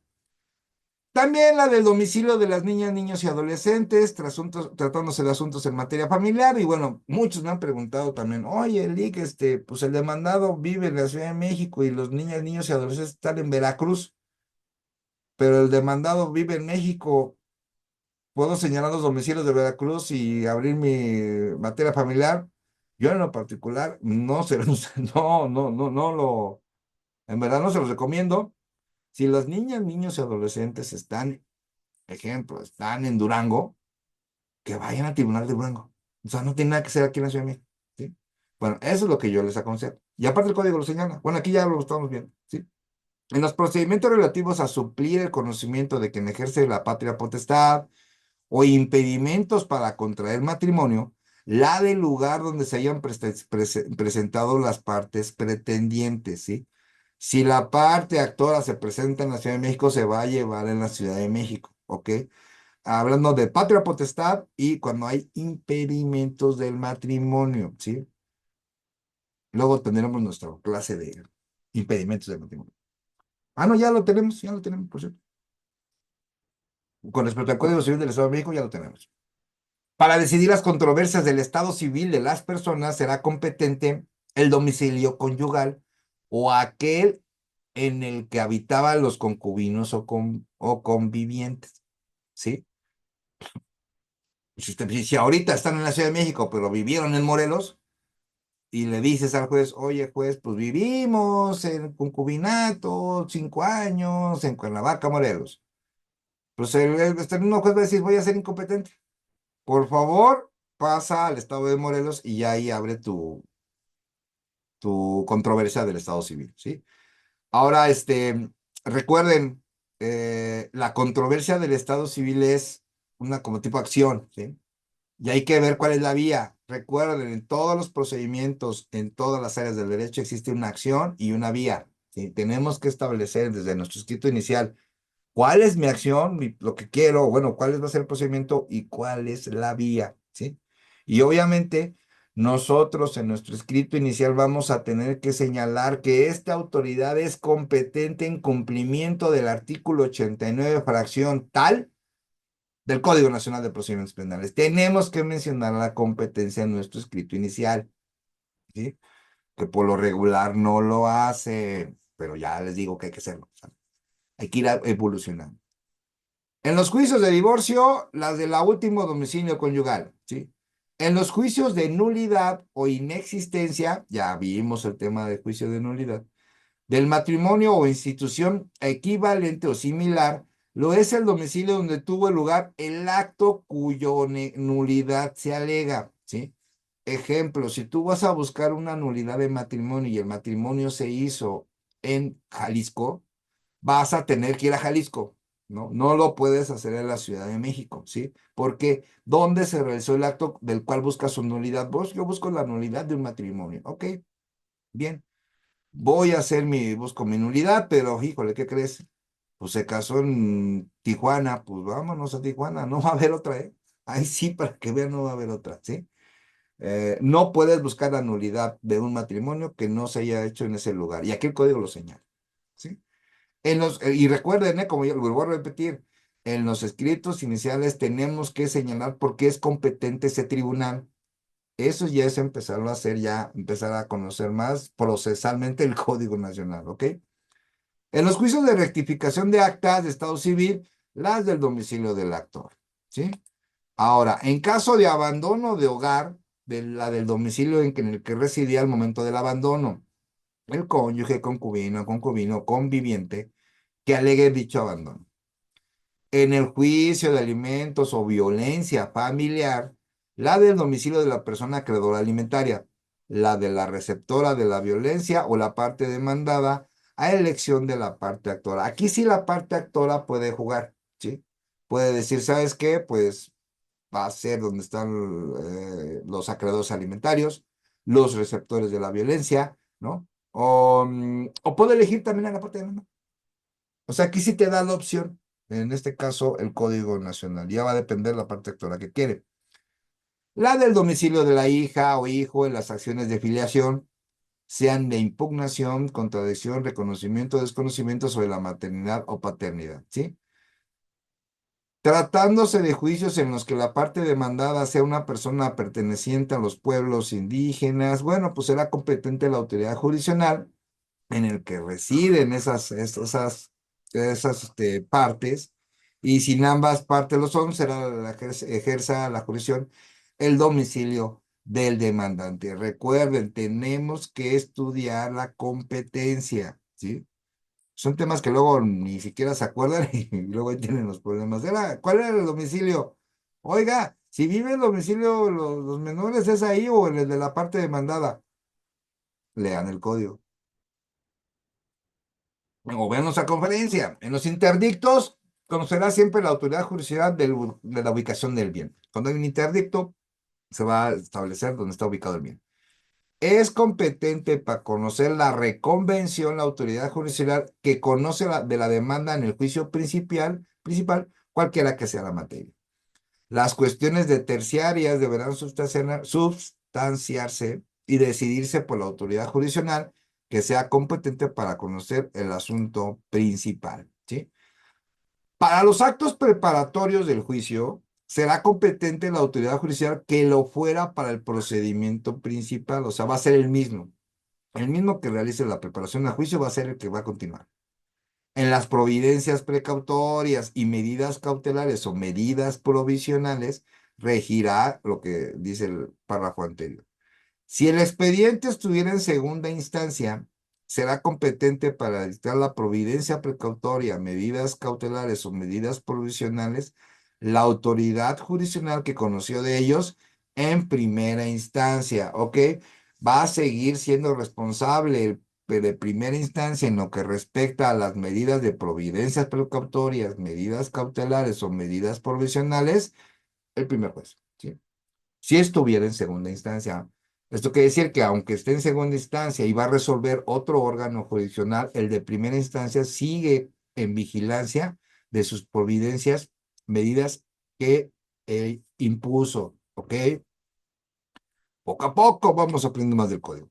También la del domicilio de las niñas, niños y adolescentes, tratándose de asuntos en materia familiar. Y bueno, muchos me han preguntado también, oye, Lick, pues el demandado vive en la Ciudad de México y los niñas, niños y adolescentes están en Veracruz, pero el demandado vive en México. ¿Puedo señalar los domicilios de Veracruz y abrir mi materia familiar? Yo en lo particular no se los, en verdad no se los recomiendo. Si las niñas, niños y adolescentes están, ejemplo, están en Durango, que vayan al Tribunal de Durango. O sea, no tiene nada que ser aquí en la Ciudad de México, ¿sí? Bueno, eso es lo que yo les aconsejo. Y aparte el código lo señala. Bueno, aquí ya lo estamos viendo, ¿sí? En los procedimientos relativos a suplir el conocimiento de quien ejerce la patria potestad, o impedimentos para contraer matrimonio, la del lugar donde se hayan presentado las partes pretendientes, ¿sí? Si la parte actora se presenta en la Ciudad de México, se va a llevar en la Ciudad de México, ¿ok? Hablando de patria potestad y cuando hay impedimentos del matrimonio, ¿sí? Luego tendremos nuestra clase de impedimentos del matrimonio. Ah, no, ya lo tenemos, por cierto. Con respecto al Código Civil del Estado de México, ya lo tenemos. Para decidir las controversias del estado civil de las personas será competente el domicilio conyugal o aquel en el que habitaban los concubinos o convivientes, ¿sí? Si ahorita están en la Ciudad de México, pero vivieron en Morelos, y le dices al juez, oye, juez, pues vivimos en concubinato 5 años en Cuernavaca, Morelos. Pues este mismo juez va a decir, voy a ser incompetente. Por favor, pasa al estado de Morelos y ya ahí abre tu controversia del estado civil, ¿sí? Ahora, recuerden, la controversia del estado civil es una como tipo acción, ¿sí? Y hay que ver cuál es la vía. Recuerden, en todos los procedimientos, en todas las áreas del derecho existe una acción y una vía, ¿sí? Tenemos que establecer desde nuestro escrito inicial cuál es mi acción, lo que quiero, bueno, cuál va a ser el procedimiento y cuál es la vía, ¿sí? Y obviamente nosotros en nuestro escrito inicial vamos a tener que señalar que esta autoridad es competente en cumplimiento del artículo 89, fracción tal del Código Nacional de Procedimientos Penales. Tenemos que mencionar la competencia en nuestro escrito inicial, ¿sí? Que por lo regular no lo hace, pero ya les digo que hay que hacerlo, o sea, hay que ir evolucionando. En los juicios de divorcio, las de la último domicilio conyugal, ¿sí? En los juicios de nulidad o inexistencia, ya vimos el tema del juicio de nulidad, del matrimonio o institución equivalente o similar, lo es el domicilio donde tuvo lugar el acto cuyo nulidad se alega, ¿sí? Ejemplo, si tú vas a buscar una nulidad de matrimonio y el matrimonio se hizo en Jalisco, vas a tener que ir a Jalisco, ¿no? No lo puedes hacer en la Ciudad de México, ¿sí? Porque ¿dónde se realizó el acto del cual buscas su nulidad? Yo busco la nulidad de un matrimonio, ¿ok? Bien, voy a hacer busco mi nulidad, pero híjole, ¿qué crees? Pues se casó en Tijuana, pues vámonos a Tijuana, no va a haber otra, ¿eh? Ahí sí, para que vean, no va a haber otra, ¿sí? No puedes buscar la nulidad de un matrimonio que no se haya hecho en ese lugar. Y aquí el código lo señala, ¿sí? Y recuerden, como yo lo vuelvo a repetir, en los escritos iniciales tenemos que señalar por qué es competente ese tribunal. Eso ya es empezarlo a hacer, ya empezar a conocer más procesalmente el Código Nacional, ¿ok? En los juicios de rectificación de actas de estado civil, las del domicilio del actor, ¿sí? Ahora, en caso de abandono de hogar, la del domicilio en el que residía al momento del abandono, el cónyuge, concubino, concubino, conviviente, que alegue dicho abandono. En el juicio de alimentos o violencia familiar, la del domicilio de la persona acreedora alimentaria, la de la receptora de la violencia o la parte demandada a elección de la parte actora. Aquí sí la parte actora puede jugar, ¿sí? Puede decir, ¿sabes qué? Pues va a ser donde están los acreedores alimentarios, los receptores de la violencia, ¿no? O puede elegir también a la parte demandada. O sea, aquí sí te da la opción, en este caso el Código Nacional, ya va a depender la parte actora que quiere. La del domicilio de la hija o hijo en las acciones de filiación, sean de impugnación, contradicción, reconocimiento, desconocimiento sobre la maternidad o paternidad, ¿sí? Tratándose de juicios en los que la parte demandada sea una persona perteneciente a los pueblos indígenas, bueno, pues será competente la autoridad jurisdiccional en el que residen esas partes, y si ambas partes lo son, será ejerza la jurisdicción el domicilio del demandante. Recuerden, tenemos que estudiar la competencia, ¿sí? Son temas que luego ni siquiera se acuerdan y luego ahí tienen los problemas. ¿Cuál era el domicilio? Oiga, si vive el domicilio los menores, ¿es ahí o en el de la parte demandada? Lean el código. O vean nuestra conferencia. En los interdictos, conocerá siempre la autoridad judicial de la ubicación del bien. Cuando hay un interdicto, se va a establecer dónde está ubicado el bien. Es competente para conocer la reconvención, la autoridad judicial que conoce de la demanda en el juicio principal, cualquiera que sea la materia. Las cuestiones de terciarias deberán sustanciarse y decidirse por la autoridad jurisdiccional que sea competente para conocer el asunto principal, ¿sí? Para los actos preparatorios del juicio, será competente la autoridad judicial que lo fuera para el procedimiento principal, o sea, va a ser el mismo. El mismo que realice la preparación del juicio va a ser el que va a continuar. En las providencias precautorias y medidas cautelares o medidas provisionales, regirá lo que dice el párrafo anterior. Si el expediente estuviera en segunda instancia, será competente para dictar la providencia precautoria, medidas cautelares o medidas provisionales, la autoridad jurisdiccional que conoció de ellos en primera instancia, ¿ok? Va a seguir siendo responsable de primera instancia en lo que respecta a las medidas de providencias precautorias, medidas cautelares o medidas provisionales, el primer juez, ¿sí? Si estuviera en segunda instancia. Esto quiere decir que aunque esté en segunda instancia y va a resolver otro órgano jurisdiccional, el de primera instancia sigue en vigilancia de sus providencias, medidas que él impuso, ¿ok? Poco a poco vamos aprendiendo más del código.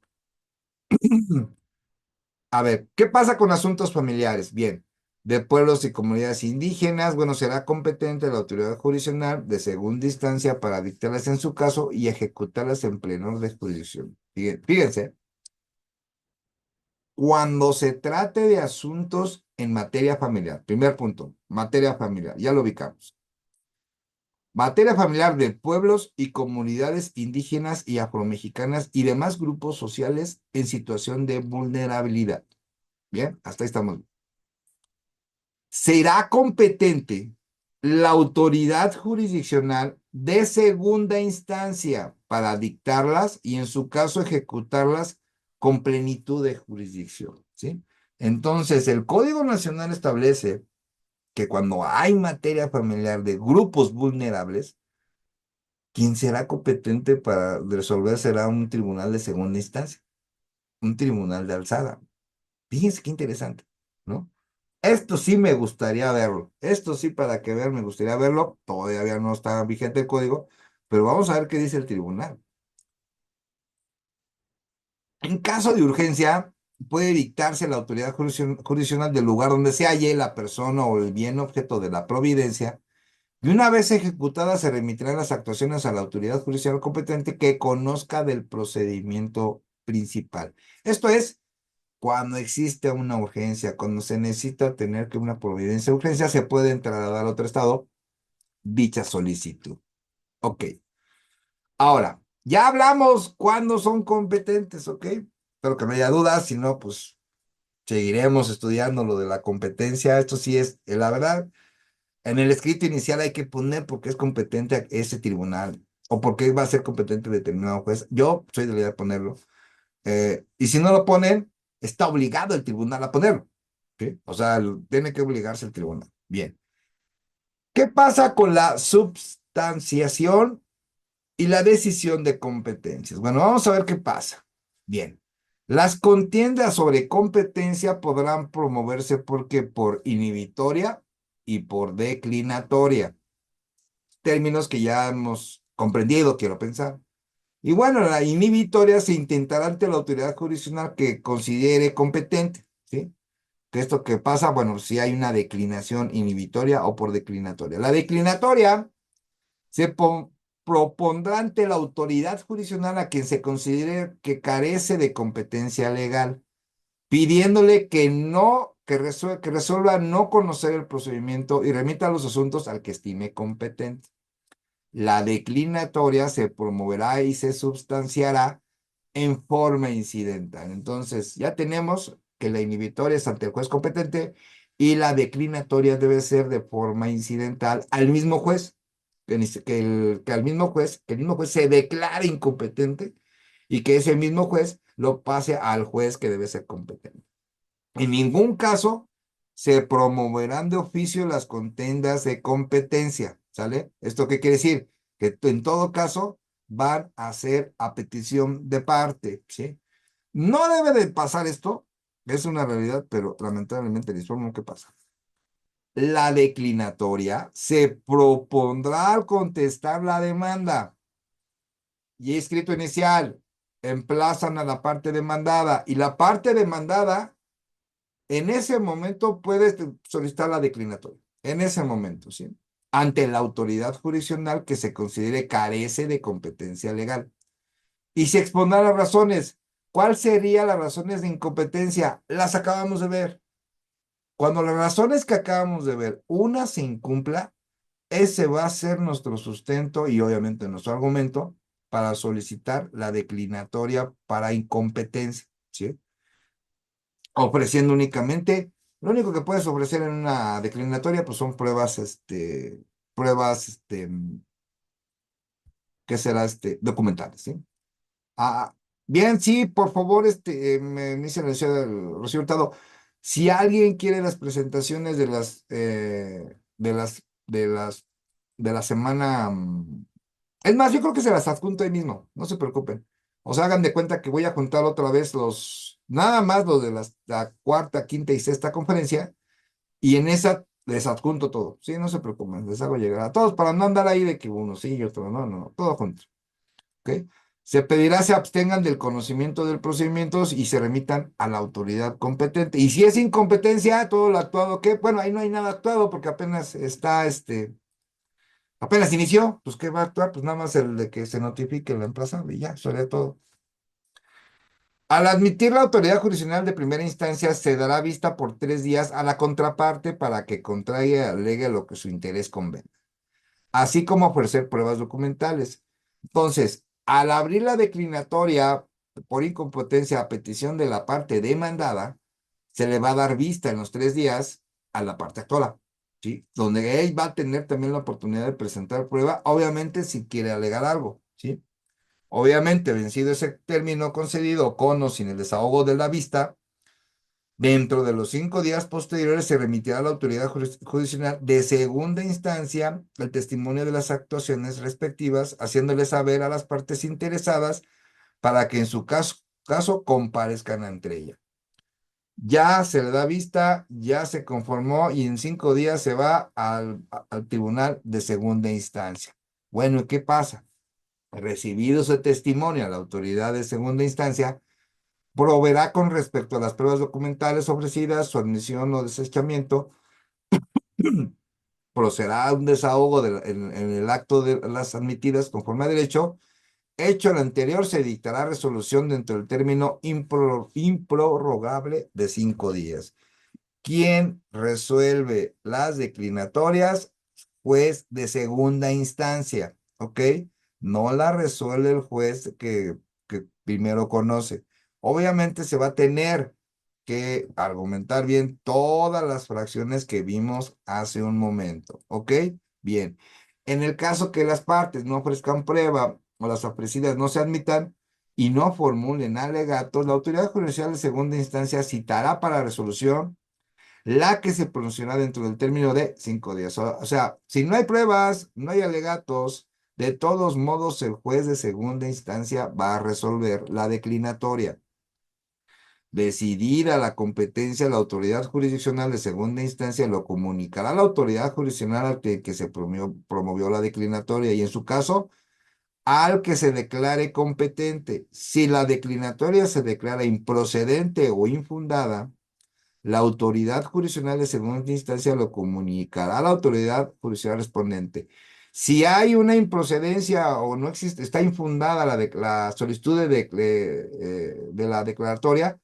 A ver, ¿qué pasa con asuntos familiares? Bien, de pueblos y comunidades indígenas, bueno, será competente la autoridad jurisdiccional de segunda instancia para dictarlas en su caso y ejecutarlas en pleno de jurisdicción. Fíjense, cuando se trate de asuntos en materia familiar, primer punto, materia familiar, ya lo ubicamos. Materia familiar de pueblos y comunidades indígenas y afromexicanas y demás grupos sociales en situación de vulnerabilidad. Bien, hasta ahí estamos. Será competente la autoridad jurisdiccional de segunda instancia para dictarlas y en su caso ejecutarlas con plenitud de jurisdicción, ¿sí? Entonces, el Código Nacional establece que cuando hay materia familiar de grupos vulnerables, quien será competente para resolver será un tribunal de segunda instancia, un tribunal de alzada. Fíjense qué interesante, ¿no? Esto sí me gustaría verlo. Esto sí, para que vean, me gustaría verlo. Todavía no está vigente el código, pero vamos a ver qué dice el tribunal. En caso de urgencia, puede dictarse la autoridad jurisdiccional del lugar donde se halle la persona o el bien objeto de la providencia. Y una vez ejecutada, se remitirán las actuaciones a la autoridad judicial competente que conozca del procedimiento principal. Esto es, cuando existe una urgencia, cuando se necesita tener que una providencia de urgencia, se puede trasladar a otro estado dicha solicitud. Ok. Ahora, ya hablamos cuándo son competentes, ¿ok? Espero que no haya dudas, si no, pues seguiremos estudiando lo de la competencia. Esto sí es, la verdad, en el escrito inicial hay que poner por qué es competente ese tribunal o por qué va a ser competente determinado juez. Yo soy de la idea de ponerlo. Y si no lo ponen, está obligado el tribunal a ponerlo. ¿Sí? O sea, tiene que obligarse el tribunal. Bien. ¿Qué pasa con la substanciación y la decisión de competencias? Bueno, vamos a ver qué pasa. Bien. Las contiendas sobre competencia podrán promoverse porque por inhibitoria y por declinatoria. Términos que ya hemos comprendido, quiero pensar. Y bueno, la inhibitoria se intentará ante la autoridad jurisdiccional que considere competente, ¿sí? Que esto que pasa, bueno, si hay una declinación inhibitoria o por declinatoria. La declinatoria se propondrá ante la autoridad jurisdiccional a quien se considere que carece de competencia legal, pidiéndole que no, que resuelva no conocer el procedimiento y remita los asuntos al que estime competente. La declinatoria se promoverá y se substanciará en forma incidental. Entonces, ya tenemos que la inhibitoria es ante el juez competente y la declinatoria debe ser de forma incidental al mismo juez, que el mismo juez se declare incompetente y que ese mismo juez lo pase al juez que debe ser competente. En ningún caso se promoverán de oficio las contiendas de competencia, ¿sale? ¿Esto qué quiere decir? Que en todo caso van a ser a petición de parte, ¿sí? No debe de pasar esto, es una realidad, pero lamentablemente les informo que pasa. La declinatoria se propondrá al contestar la demanda y escrito inicial, emplazan a la parte demandada y la parte demandada en ese momento puedes solicitar la declinatoria, en ese momento, ¿sí? Ante la autoridad jurisdiccional que se considere carece de competencia legal. Y se expondrán las razones. ¿Cuáles serían las razones de incompetencia? Las acabamos de ver. Cuando las razones que acabamos de ver, una se incumpla, ese va a ser nuestro sustento y obviamente nuestro argumento para solicitar la declinatoria para incompetencia, ¿sí? Ofreciendo únicamente, lo único que puedes ofrecer en una declinatoria, pues son pruebas, pruebas, ¿qué será? Documentales, ¿sí? Ah, bien, sí, por favor, me dice la licenciada Rocío Hurtado, si alguien quiere las presentaciones de la semana, es más, yo creo que se las adjunto ahí mismo, no se preocupen. O sea, hagan de cuenta que voy a juntar otra vez nada más los de la cuarta, quinta y sexta conferencia, y en esa les adjunto todo. Sí, no se preocupen, les hago llegar a todos para no andar ahí de que uno sí y otro no, no, todo junto. ¿Ok? Se pedirá se abstengan del conocimiento del procedimiento y se remitan a la autoridad competente. Y si es incompetencia, todo lo actuado, ¿qué? Bueno, ahí no hay nada actuado porque apenas está, apenas inició, pues ¿qué va a actuar? Pues nada más el de que se notifique la empresa y ya, eso sería todo. Al admitir la autoridad jurisdiccional de primera instancia, se dará vista por 3 días a la contraparte para que contraiga y alegue lo que su interés convenga. así como ofrecer pruebas documentales. Entonces, al abrir la declinatoria por incompetencia a petición de la parte demandada, se le va a dar vista en los 3 días a la parte actora, ¿sí? Donde él va a tener también la oportunidad de presentar prueba, obviamente si quiere alegar algo, ¿sí? Obviamente, vencido ese término concedido con o sin el desahogo de la vista, dentro de los 5 días posteriores se remitirá a la autoridad judicial de segunda instancia el testimonio de las actuaciones respectivas, haciéndole saber a las partes interesadas para que en su caso comparezcan entre ellas. Ya se le da vista, ya se conformó y en 5 días se va al tribunal de segunda instancia. Bueno, ¿y qué pasa? Recibido ese testimonio a la autoridad de segunda instancia, proveerá con respecto a las pruebas documentales ofrecidas, su admisión o desechamiento, procederá a un desahogo en el acto de las admitidas conforme a derecho. Hecho el anterior, se dictará resolución dentro del término improrrogable de 5 días. ¿Quién resuelve las declinatorias? Juez de segunda instancia, ¿ok? No la resuelve el juez que primero conoce. Obviamente se va a tener que argumentar bien todas las fracciones que vimos hace un momento, ¿ok? Bien. En el caso que las partes no ofrezcan prueba o las ofrecidas no se admitan y no formulen alegatos, la autoridad judicial de segunda instancia citará para resolución la que se pronunciará dentro del término de 5 días. O sea, si no hay pruebas, no hay alegatos, de todos modos el juez de segunda instancia va a resolver la declinatoria. Decidida la competencia, la autoridad jurisdiccional de segunda instancia lo comunicará a la autoridad jurisdiccional al que se promovió la declinatoria y en su caso al que se declare competente. Si la declinatoria se declara improcedente o infundada, la autoridad jurisdiccional de segunda instancia lo comunicará a la autoridad judicial respondente. Si hay una improcedencia o no existe, está infundada la solicitud de la declaratoria,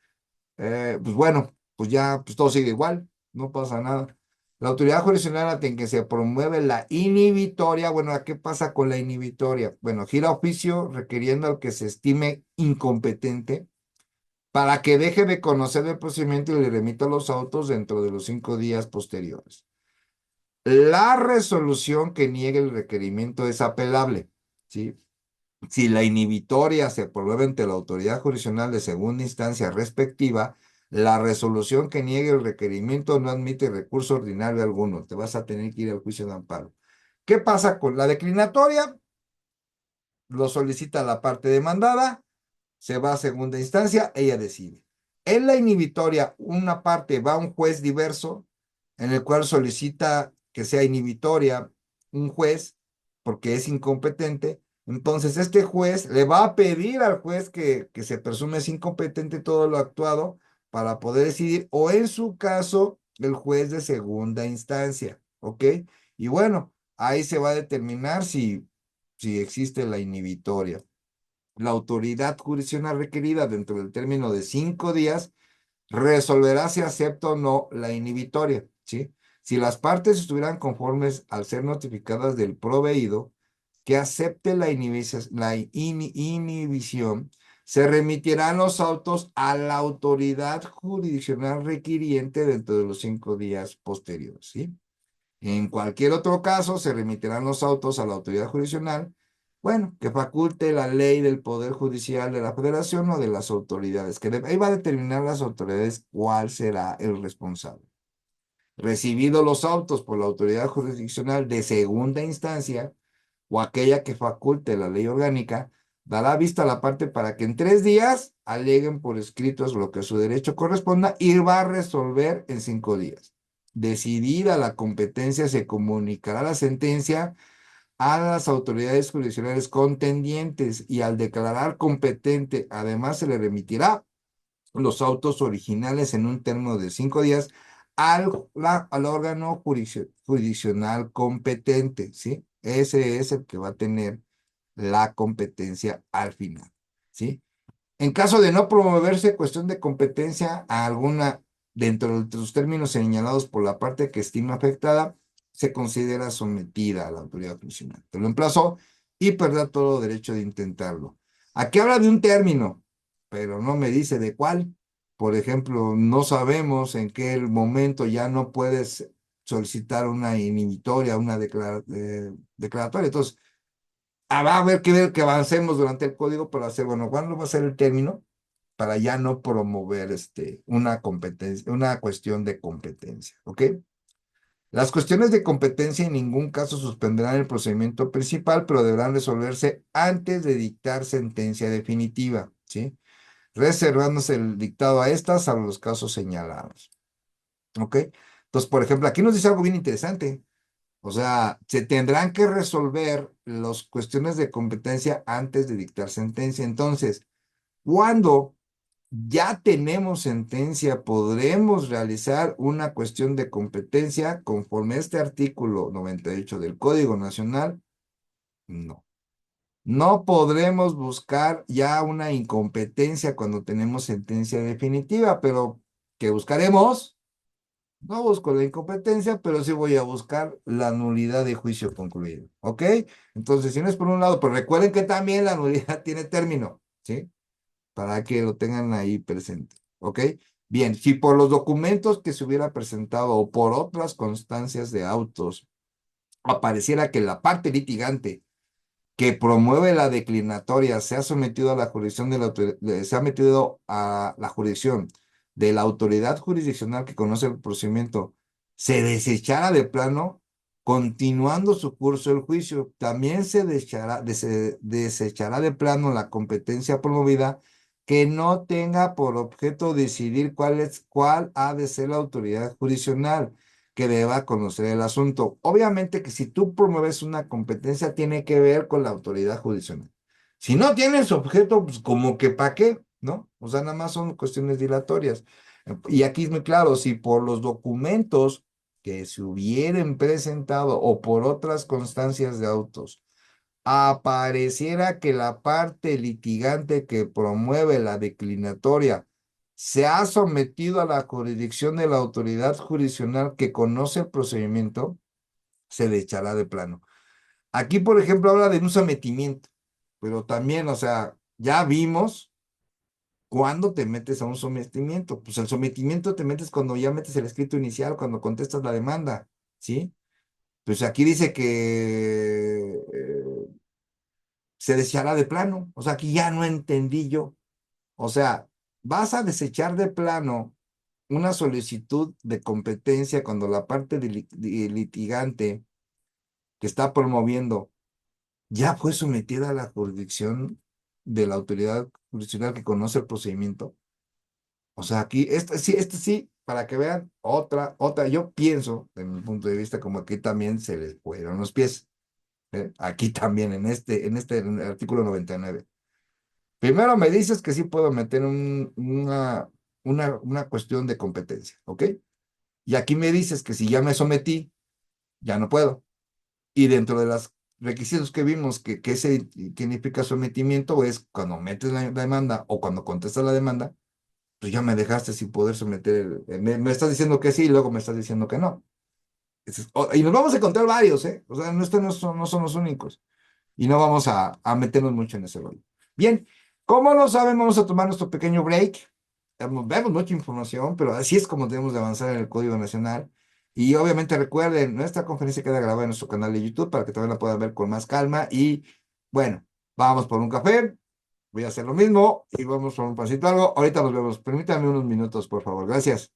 pues bueno, pues ya pues todo sigue igual, no pasa nada. La autoridad jurisdiccional ante que se promueve la inhibitoria, bueno, ¿a qué pasa con la inhibitoria? Bueno, gira oficio requiriendo al que se estime incompetente para que deje de conocer el procedimiento y le remita los autos dentro de los 5 días posteriores. La resolución que niegue el requerimiento es apelable, ¿sí? Si la inhibitoria se aprueba ante la autoridad jurisdiccional de segunda instancia respectiva, la resolución que niegue el requerimiento no admite recurso ordinario alguno. Te vas a tener que ir al juicio de amparo. ¿Qué pasa con la declinatoria? Lo solicita la parte demandada, se va a segunda instancia, ella decide. En la inhibitoria, una parte va a un juez diverso, en el cual solicita que sea inhibitoria un juez, porque es incompetente. Entonces, este juez le va a pedir al juez que se presume es incompetente todo lo actuado para poder decidir, o en su caso, el juez de segunda instancia, ¿ok? Y bueno, ahí se va a determinar si existe la inhibitoria. La autoridad jurisdiccional requerida dentro del término de 5 días resolverá si acepta o no la inhibitoria, ¿sí? Si las partes estuvieran conformes al ser notificadas del proveído que acepte la inhibición, se remitirán los autos a la autoridad jurisdiccional requiriente dentro de los 5 días posteriores, ¿sí? En cualquier otro caso, se remitirán los autos a la autoridad jurisdiccional, bueno, que faculte la ley del Poder Judicial de la Federación o de las autoridades, ahí va a determinar las autoridades cuál será el responsable. Recibidos los autos por la autoridad jurisdiccional de segunda instancia o aquella que faculte la ley orgánica, dará vista a la parte para que en 3 días aleguen por escritos lo que a su derecho corresponda y va a resolver en 5 días. Decidida la competencia, se comunicará la sentencia a las autoridades jurisdiccionales contendientes y al declarar competente, además se le remitirá los autos originales en un término de 5 días al órgano jurisdiccional competente, ¿sí? Ese es el que va a tener la competencia al final, ¿sí? En caso de no promoverse cuestión de competencia a alguna dentro de los términos señalados por la parte que estima afectada, se considera sometida a la autoridad jurisdiccional. Te lo emplazo y perderá todo derecho de intentarlo. Aquí habla de un término, pero no me dice de cuál. Por ejemplo, no sabemos en qué momento ya no puedes solicitar una inhibitoria, una declaratoria. Entonces, va a haber que ver que avancemos durante el código para hacer, bueno, ¿cuándo va a ser el término? Para ya no promover una competencia, una cuestión de competencia, ¿ok? Las cuestiones de competencia en ningún caso suspenderán el procedimiento principal, pero deberán resolverse antes de dictar sentencia definitiva, ¿sí? Reservándose el dictado a estas a los casos señalados, ¿ok? Entonces, por ejemplo, aquí nos dice algo bien interesante. O sea, se tendrán que resolver las cuestiones de competencia antes de dictar sentencia. Entonces, cuando ya tenemos sentencia, podremos realizar una cuestión de competencia conforme a este artículo 98 del Código Nacional. No. No podremos buscar ya una incompetencia cuando tenemos sentencia definitiva, pero ¿qué buscaremos? No busco la incompetencia, pero sí voy a buscar la nulidad de juicio concluido. ¿Ok? Entonces, si no es por un lado, pero recuerden que también la nulidad tiene término, ¿sí? Para que lo tengan ahí presente. ¿Ok? Bien, si por los documentos que se hubiera presentado o por otras constancias de autos apareciera que la parte litigante que promueve la declinatoria se ha sometido a la jurisdicción se ha metido a la jurisdicción de la autoridad jurisdiccional que conoce el procedimiento, se desechara de plano, continuando su curso el juicio, también se desechará de plano la competencia promovida que no tenga por objeto decidir cuál ha de ser la autoridad jurisdiccional que deba conocer el asunto. Obviamente que si tú promueves una competencia, tiene que ver con la autoridad judicial. Si no tiene su objeto, pues como que ¿para qué? ¿No? O sea, nada más son cuestiones dilatorias. Y aquí es muy claro, si por los documentos que se hubieran presentado o por otras constancias de autos, apareciera que la parte litigante que promueve la declinatoria se ha sometido a la jurisdicción de la autoridad jurisdiccional que conoce el procedimiento, se le echará de plano. Aquí, por ejemplo, habla de un sometimiento, pero también, o sea, ya vimos cuándo te metes a un sometimiento. Pues el sometimiento te metes cuando ya metes el escrito inicial, cuando contestas la demanda, ¿sí? Pues aquí dice que se desechará de plano. O sea, aquí ya no entendí yo. O sea, vas a desechar de plano una solicitud de competencia cuando la parte de litigante que está promoviendo ya fue sometida a la jurisdicción de la autoridad jurisdiccional que conoce el procedimiento. O sea, aquí, este sí, para que vean, yo pienso, de mi punto de vista, como aquí también se les fueron los pies. Aquí también, en el artículo 99. Primero me dices que sí puedo meter una cuestión de competencia, ¿ok? Y aquí me dices que si ya me sometí, ya no puedo. Y dentro de los requisitos que vimos que significa sometimiento es cuando metes la demanda o cuando contestas la demanda, pues ya me dejaste sin poder someter, me estás diciendo que sí y luego me estás diciendo que no. Y nos vamos a encontrar varios, ¿eh? O sea, estos no son los únicos y no vamos a meternos mucho en ese rollo. Bien, como lo saben, vamos a tomar nuestro pequeño break. Vemos mucha información, pero así es como debemos de avanzar en el Código Nacional. Y obviamente recuerden, nuestra conferencia queda grabada en nuestro canal de YouTube para que también la puedan ver con más calma. Y bueno, vamos por un café, voy a hacer lo mismo y vamos por un pancito algo. Ahorita nos vemos. Permítanme unos minutos, por favor. Gracias.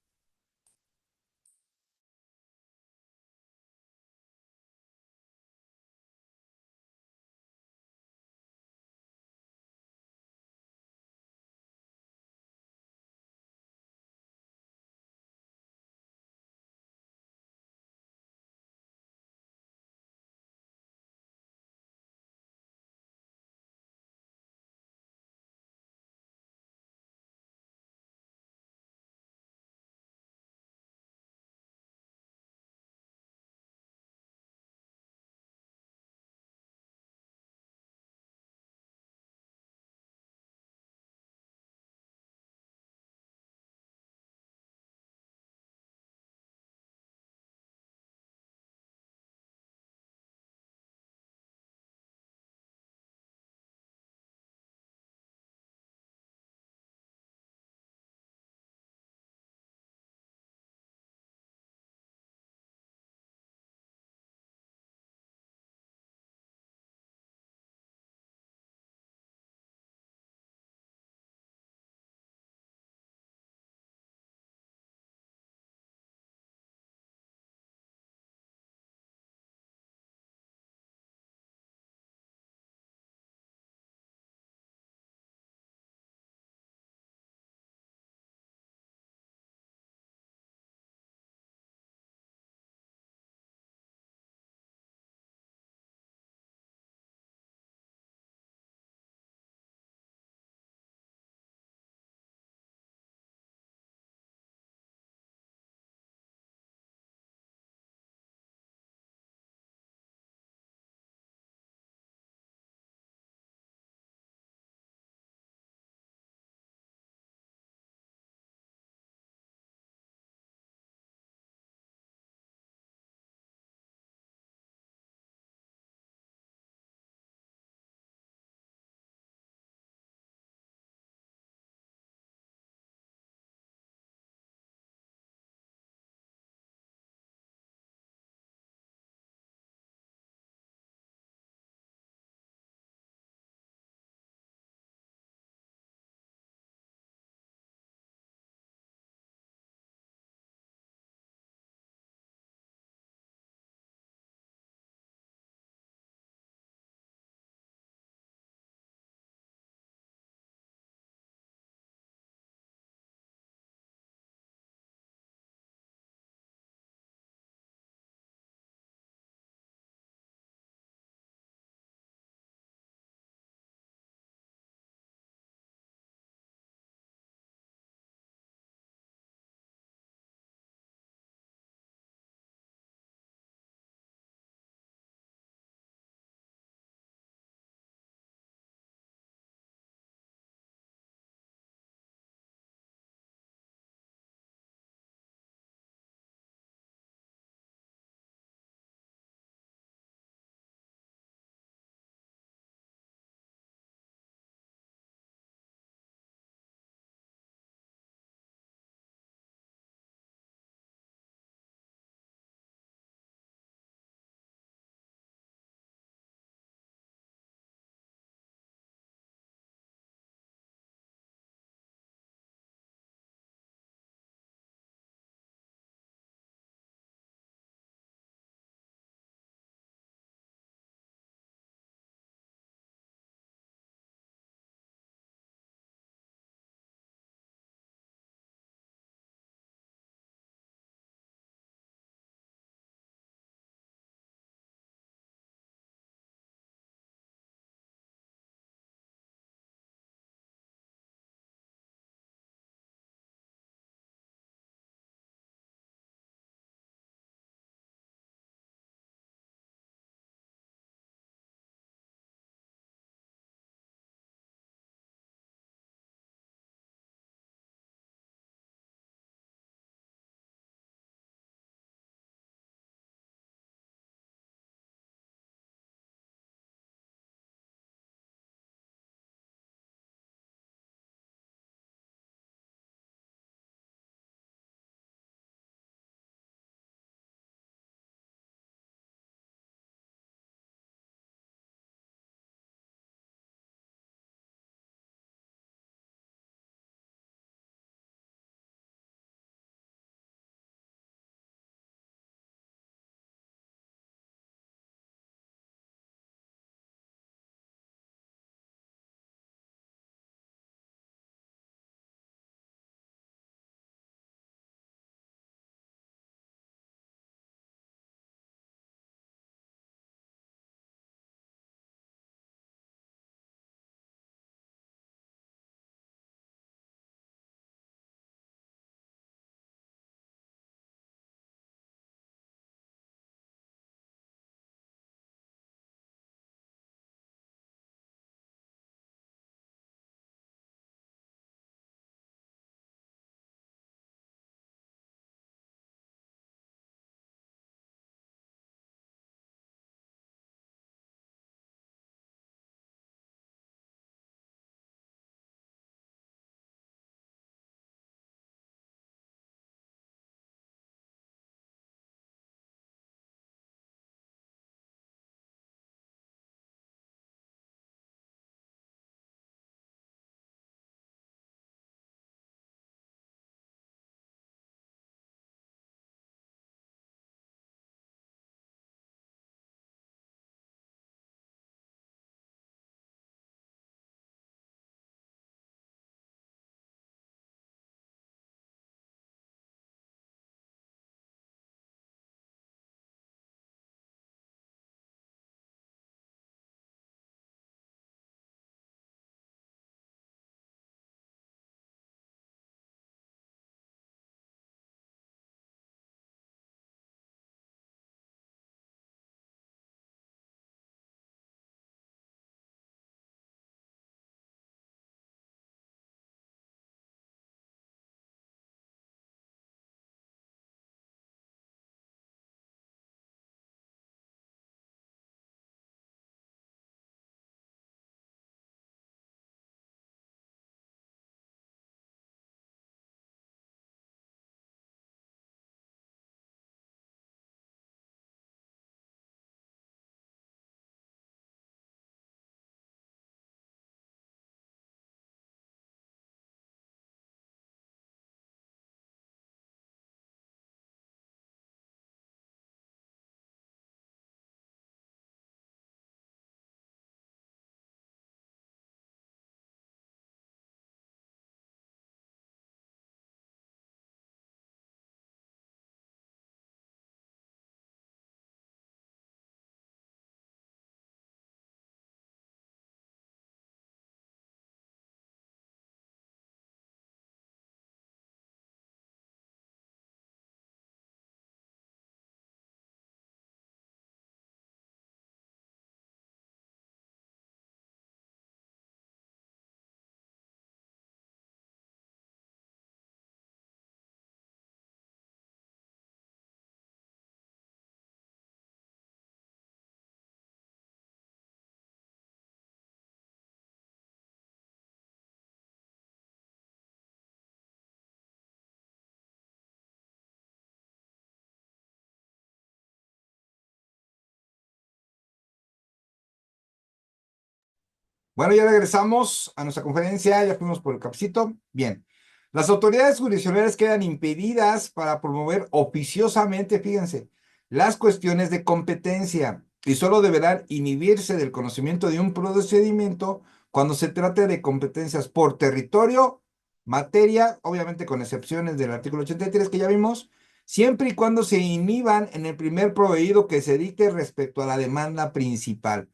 Bueno, ya regresamos a nuestra conferencia, ya fuimos por el cafecito. Bien, las autoridades jurisdiccionales quedan impedidas para promover oficiosamente, fíjense, las cuestiones de competencia y solo deberán inhibirse del conocimiento de un procedimiento cuando se trate de competencias por territorio, materia, obviamente con excepciones del artículo 83 que ya vimos, siempre y cuando se inhiban en el primer proveído que se dicte respecto a la demanda principal.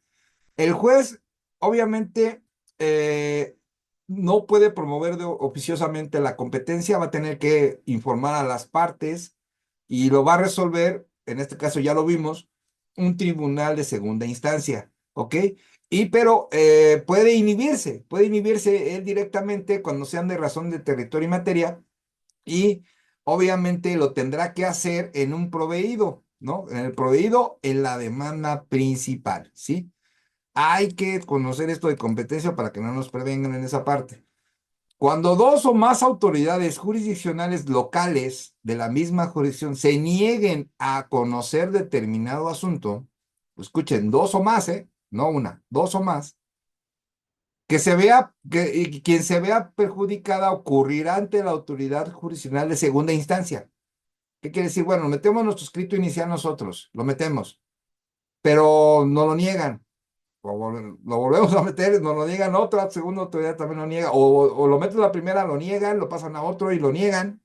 El juez, obviamente, eh, no puede promover oficiosamente la competencia, va a tener que informar a las partes y lo va a resolver, en este caso ya lo vimos, un tribunal de segunda instancia, ¿ok? Pero puede inhibirse él directamente cuando sean de razón de territorio y materia y obviamente lo tendrá que hacer en un proveído, ¿no? En el proveído en la demanda principal, ¿sí? Hay que conocer esto de competencia para que no nos prevengan en esa parte. Cuando dos o más autoridades jurisdiccionales locales de la misma jurisdicción se nieguen a conocer determinado asunto, escuchen, dos o más, no una, dos o más, y quien se vea perjudicada ocurrirá ante la autoridad jurisdiccional de segunda instancia. ¿Qué quiere decir? Bueno, metemos nuestro escrito inicial nosotros, lo metemos, pero no lo niegan. Lo volvemos a meter, nos lo niegan otra, segunda autoridad también lo niega, o lo meten la primera, lo niegan, lo pasan a otro y lo niegan.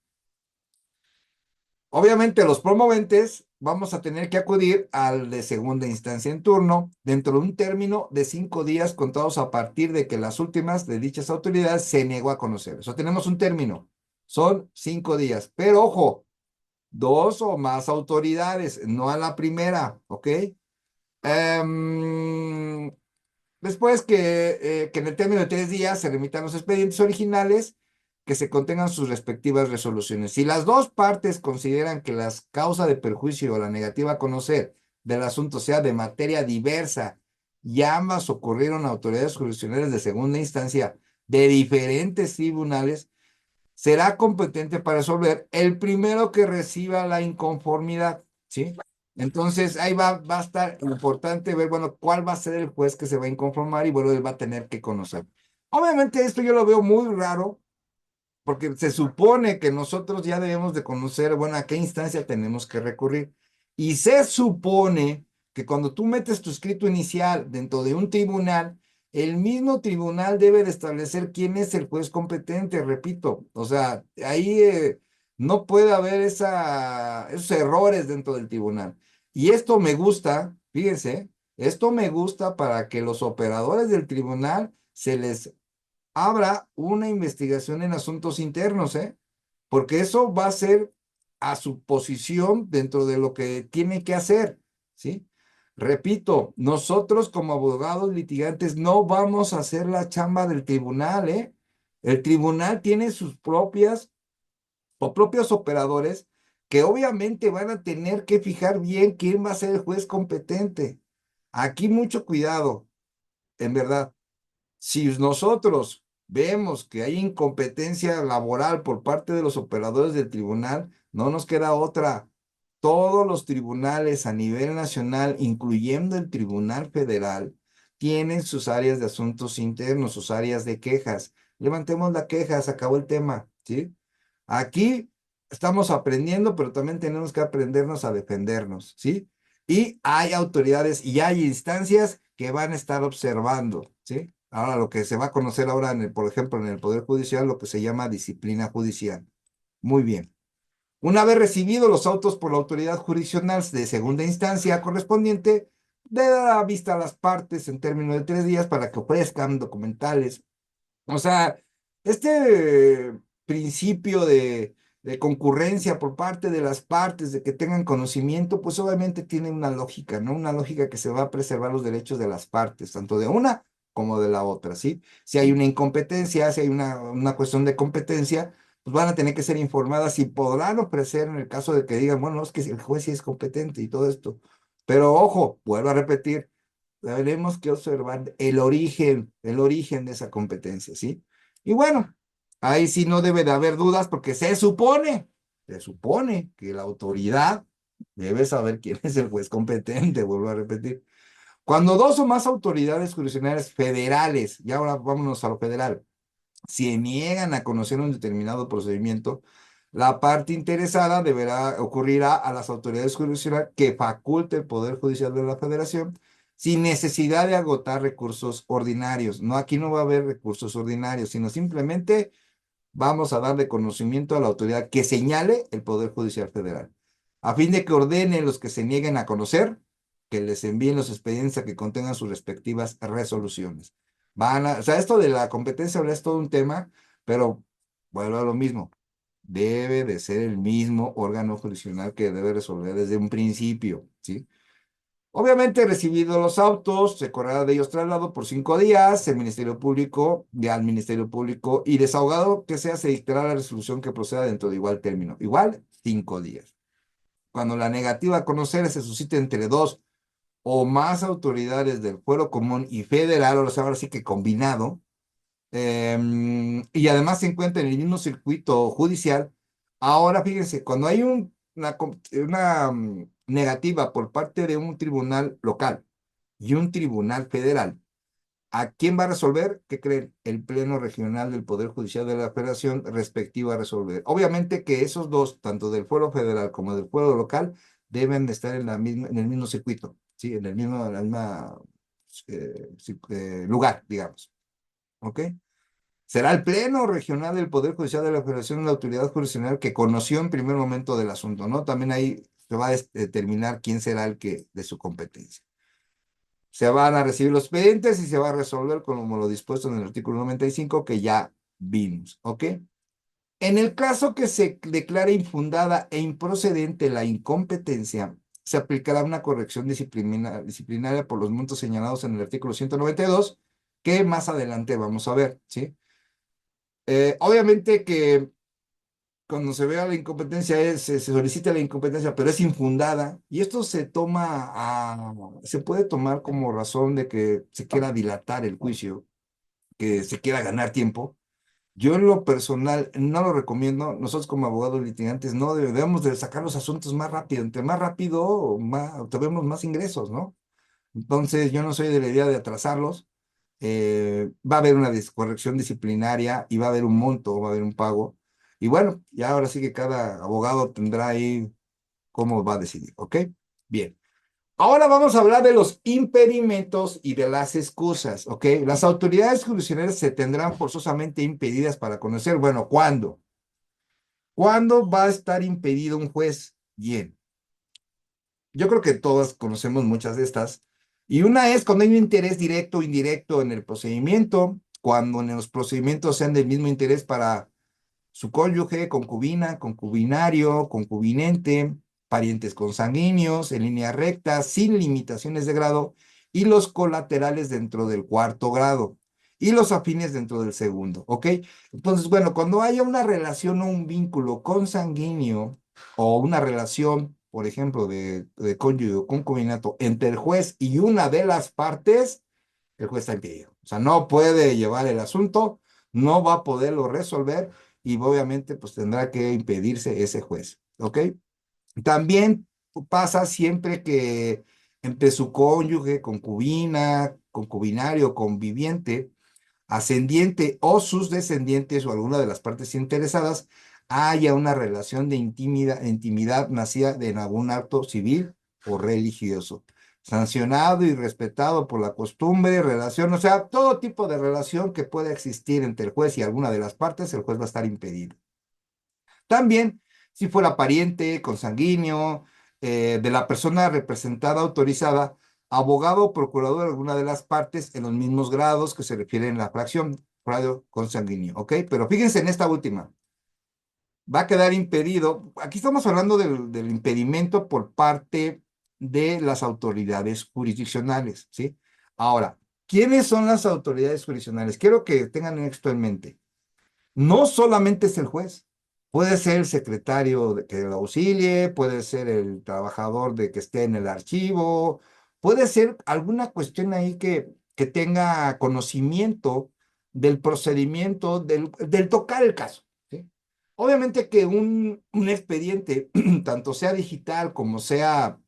Obviamente los promoventes vamos a tener que acudir al de segunda instancia en turno dentro de un término de 5 días contados a partir de que las últimas de dichas autoridades se negó a conocer. Eso tenemos un término, son 5 días, pero ojo, dos o más autoridades, no a la primera, ¿ok? Em, Después que en el término de 3 días se remitan los expedientes originales que se contengan sus respectivas resoluciones. Si las dos partes consideran que la causa de perjuicio o la negativa a conocer del asunto sea de materia diversa y ambas ocurrieron a autoridades jurisdiccionales de segunda instancia de diferentes tribunales, será competente para resolver el primero que reciba la inconformidad, ¿sí? Entonces, ahí va a estar importante ver, bueno, cuál va a ser el juez que se va a inconformar y, bueno, él va a tener que conocer. Obviamente, esto yo lo veo muy raro, porque se supone que nosotros ya debemos de conocer, bueno, a qué instancia tenemos que recurrir. Y se supone que cuando tú metes tu escrito inicial dentro de un tribunal, el mismo tribunal debe de establecer quién es el juez competente, repito. O sea, ahí no puede haber esos errores dentro del tribunal. Y esto me gusta, fíjense, esto me gusta para que los operadores del tribunal se les abra una investigación en asuntos internos, ¿eh? Porque eso va a ser a su posición dentro de lo que tiene que hacer, ¿sí? Repito, nosotros como abogados litigantes no vamos a hacer la chamba del tribunal, ¿eh? El tribunal tiene sus propias o propios operadores que obviamente van a tener que fijar bien quién va a ser el juez competente. Aquí mucho cuidado, en verdad. Si nosotros vemos que hay incompetencia laboral por parte de los operadores del tribunal, no nos queda otra. Todos los tribunales a nivel nacional, incluyendo el Tribunal Federal, tienen sus áreas de asuntos internos, sus áreas de quejas. Levantemos la queja, se acabó el tema, ¿sí? Aquí estamos aprendiendo, pero también tenemos que aprendernos a defendernos, ¿sí? Y hay autoridades y hay instancias que van a estar observando, ¿sí? Ahora, lo que se va a conocer ahora, por ejemplo, en el Poder Judicial, lo que se llama disciplina judicial. Muy bien. Una vez recibidos los autos por la autoridad jurisdiccional de segunda instancia correspondiente, de dar vista a las partes en términos de 3 días para que ofrezcan documentales. O sea, este principio de concurrencia por parte de las partes, de que tengan conocimiento, pues obviamente tiene una lógica, ¿no? Una lógica que se va a preservar los derechos de las partes, tanto de una como de la otra, ¿sí? Si hay una incompetencia, si hay una cuestión de competencia, pues van a tener que ser informadas y podrán ofrecer en el caso de que digan, bueno, es que el juez sí es competente y todo esto. Pero ojo, vuelvo a repetir, tenemos que observar el origen de esa competencia, ¿sí? Y bueno, ahí sí no debe de haber dudas porque se supone que la autoridad debe saber quién es el juez competente, vuelvo a repetir. Cuando dos o más autoridades jurisdiccionales federales, y ahora vámonos a lo federal, se niegan a conocer un determinado procedimiento, la parte interesada deberá ocurrirá a las autoridades jurisdiccionales que faculte el Poder Judicial de la Federación sin necesidad de agotar recursos ordinarios. No, aquí no va a haber recursos ordinarios, sino simplemente vamos a darle conocimiento a la autoridad que señale el Poder Judicial Federal, a fin de que ordene los que se nieguen a conocer, que les envíen los expedientes a que contengan sus respectivas resoluciones. O sea, esto de la competencia es todo un tema, pero vuelvo a lo mismo. Debe de ser el mismo órgano jurisdiccional que debe resolver desde un principio, ¿sí? Obviamente, recibidos los autos, se correrá de ellos traslado por 5 días, el Ministerio Público, al Ministerio Público, y desahogado que sea, se dictará la resolución que proceda dentro de igual término. Igual, 5 días. Cuando la negativa a conocer se suscite entre dos o más autoridades del fuero común y federal, o sea, ahora sí que combinado, y además se encuentra en el mismo circuito judicial. Ahora, fíjense, cuando hay una negativa por parte de un tribunal local y un tribunal federal, ¿a quién va a resolver? ¿Qué creen? El Pleno Regional del Poder Judicial de la Federación respectivo a resolver. Obviamente que esos dos, tanto del fuero federal como del fuero local, deben de estar en el mismo circuito, ¿sí? En la misma lugar, digamos. ¿Ok? Será el Pleno Regional del Poder Judicial de la Federación la autoridad jurisdiccional que conoció en primer momento del asunto, ¿no? También ahí se va a determinar quién será el que de su competencia. Se van a recibir los expedientes y se va a resolver como lo dispuesto en el artículo 95 que ya vimos, ¿ok? En el caso que se declare infundada e improcedente la incompetencia, se aplicará una corrección disciplinaria por los montos señalados en el artículo 192, que más adelante vamos a ver, ¿sí? Obviamente que cuando se vea la incompetencia, se solicita la incompetencia, pero es infundada, y esto se puede tomar como razón de que se quiera dilatar el juicio, que se quiera ganar tiempo. Yo en lo personal no lo recomiendo. Nosotros como abogados litigantes no debemos de sacar los asuntos más rápido. Entre más rápido, más, tenemos más ingresos, ¿no? Entonces yo no soy de la idea de atrasarlos. Va a haber una corrección disciplinaria y va a haber un monto, va a haber un pago. Y bueno, ya ahora sí que cada abogado tendrá ahí cómo va a decidir, ¿ok? Bien. Ahora vamos a hablar de los impedimentos y de las excusas, ¿ok? Las autoridades jurisdiccionales se tendrán forzosamente impedidas para conocer, bueno, ¿cuándo? ¿Cuándo va a estar impedido un juez? Bien, yo creo que todas conocemos muchas de estas. Y una es cuando hay un interés directo o indirecto en el procedimiento, cuando en los procedimientos sean del mismo interés para su cónyuge, concubina, concubinario, concubinente, parientes consanguíneos, en línea recta, sin limitaciones de grado, y los colaterales dentro del cuarto grado, y los afines dentro del segundo, ¿ok? Entonces, bueno, cuando haya una relación o un vínculo consanguíneo, o una relación, por ejemplo, de cónyuge o concubinato entre el juez y una de las partes, el juez está impedido. O sea, no puede llevar el asunto, no va a poderlo resolver y obviamente pues tendrá que impedirse ese juez, ¿ok? También pasa siempre que entre su cónyuge, concubina, concubinario, conviviente, ascendiente o sus descendientes o alguna de las partes interesadas haya una relación de intimidad nacida de algún acto civil o religioso, sancionado y respetado por la costumbre, relación, o sea, todo tipo de relación que pueda existir entre el juez y alguna de las partes, el juez va a estar impedido. También, si fuera pariente, consanguíneo, de la persona representada, autorizada, abogado o procurador de alguna de las partes en los mismos grados que se refiere en la fracción, grado consanguíneo, ¿ok? Pero fíjense en esta última, va a quedar impedido, aquí estamos hablando del impedimento por parte de las autoridades jurisdiccionales, ¿sí? Ahora, ¿quiénes son las autoridades jurisdiccionales? Quiero que tengan esto en mente. No solamente es el juez, puede ser el secretario que lo auxilie, puede ser el trabajador de que esté en el archivo, puede ser alguna cuestión ahí que tenga conocimiento del procedimiento, del tocar el caso, ¿sí? Obviamente que un expediente, tanto sea digital como sea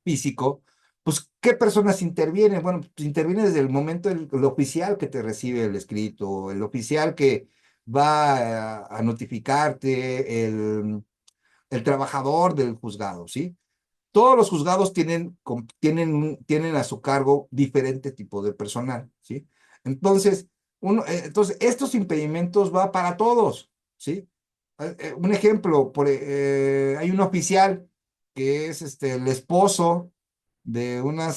físico, Pues, ¿qué personas intervienen? Bueno, pues, interviene desde el momento el oficial que te recibe el escrito, el oficial que va a notificarte, el trabajador del juzgado, ¿sí? Todos los juzgados tienen a su cargo diferente tipo de personal, ¿sí? Entonces, entonces estos impedimentos va para todos, ¿sí? Un ejemplo, hay un oficial que es el esposo de una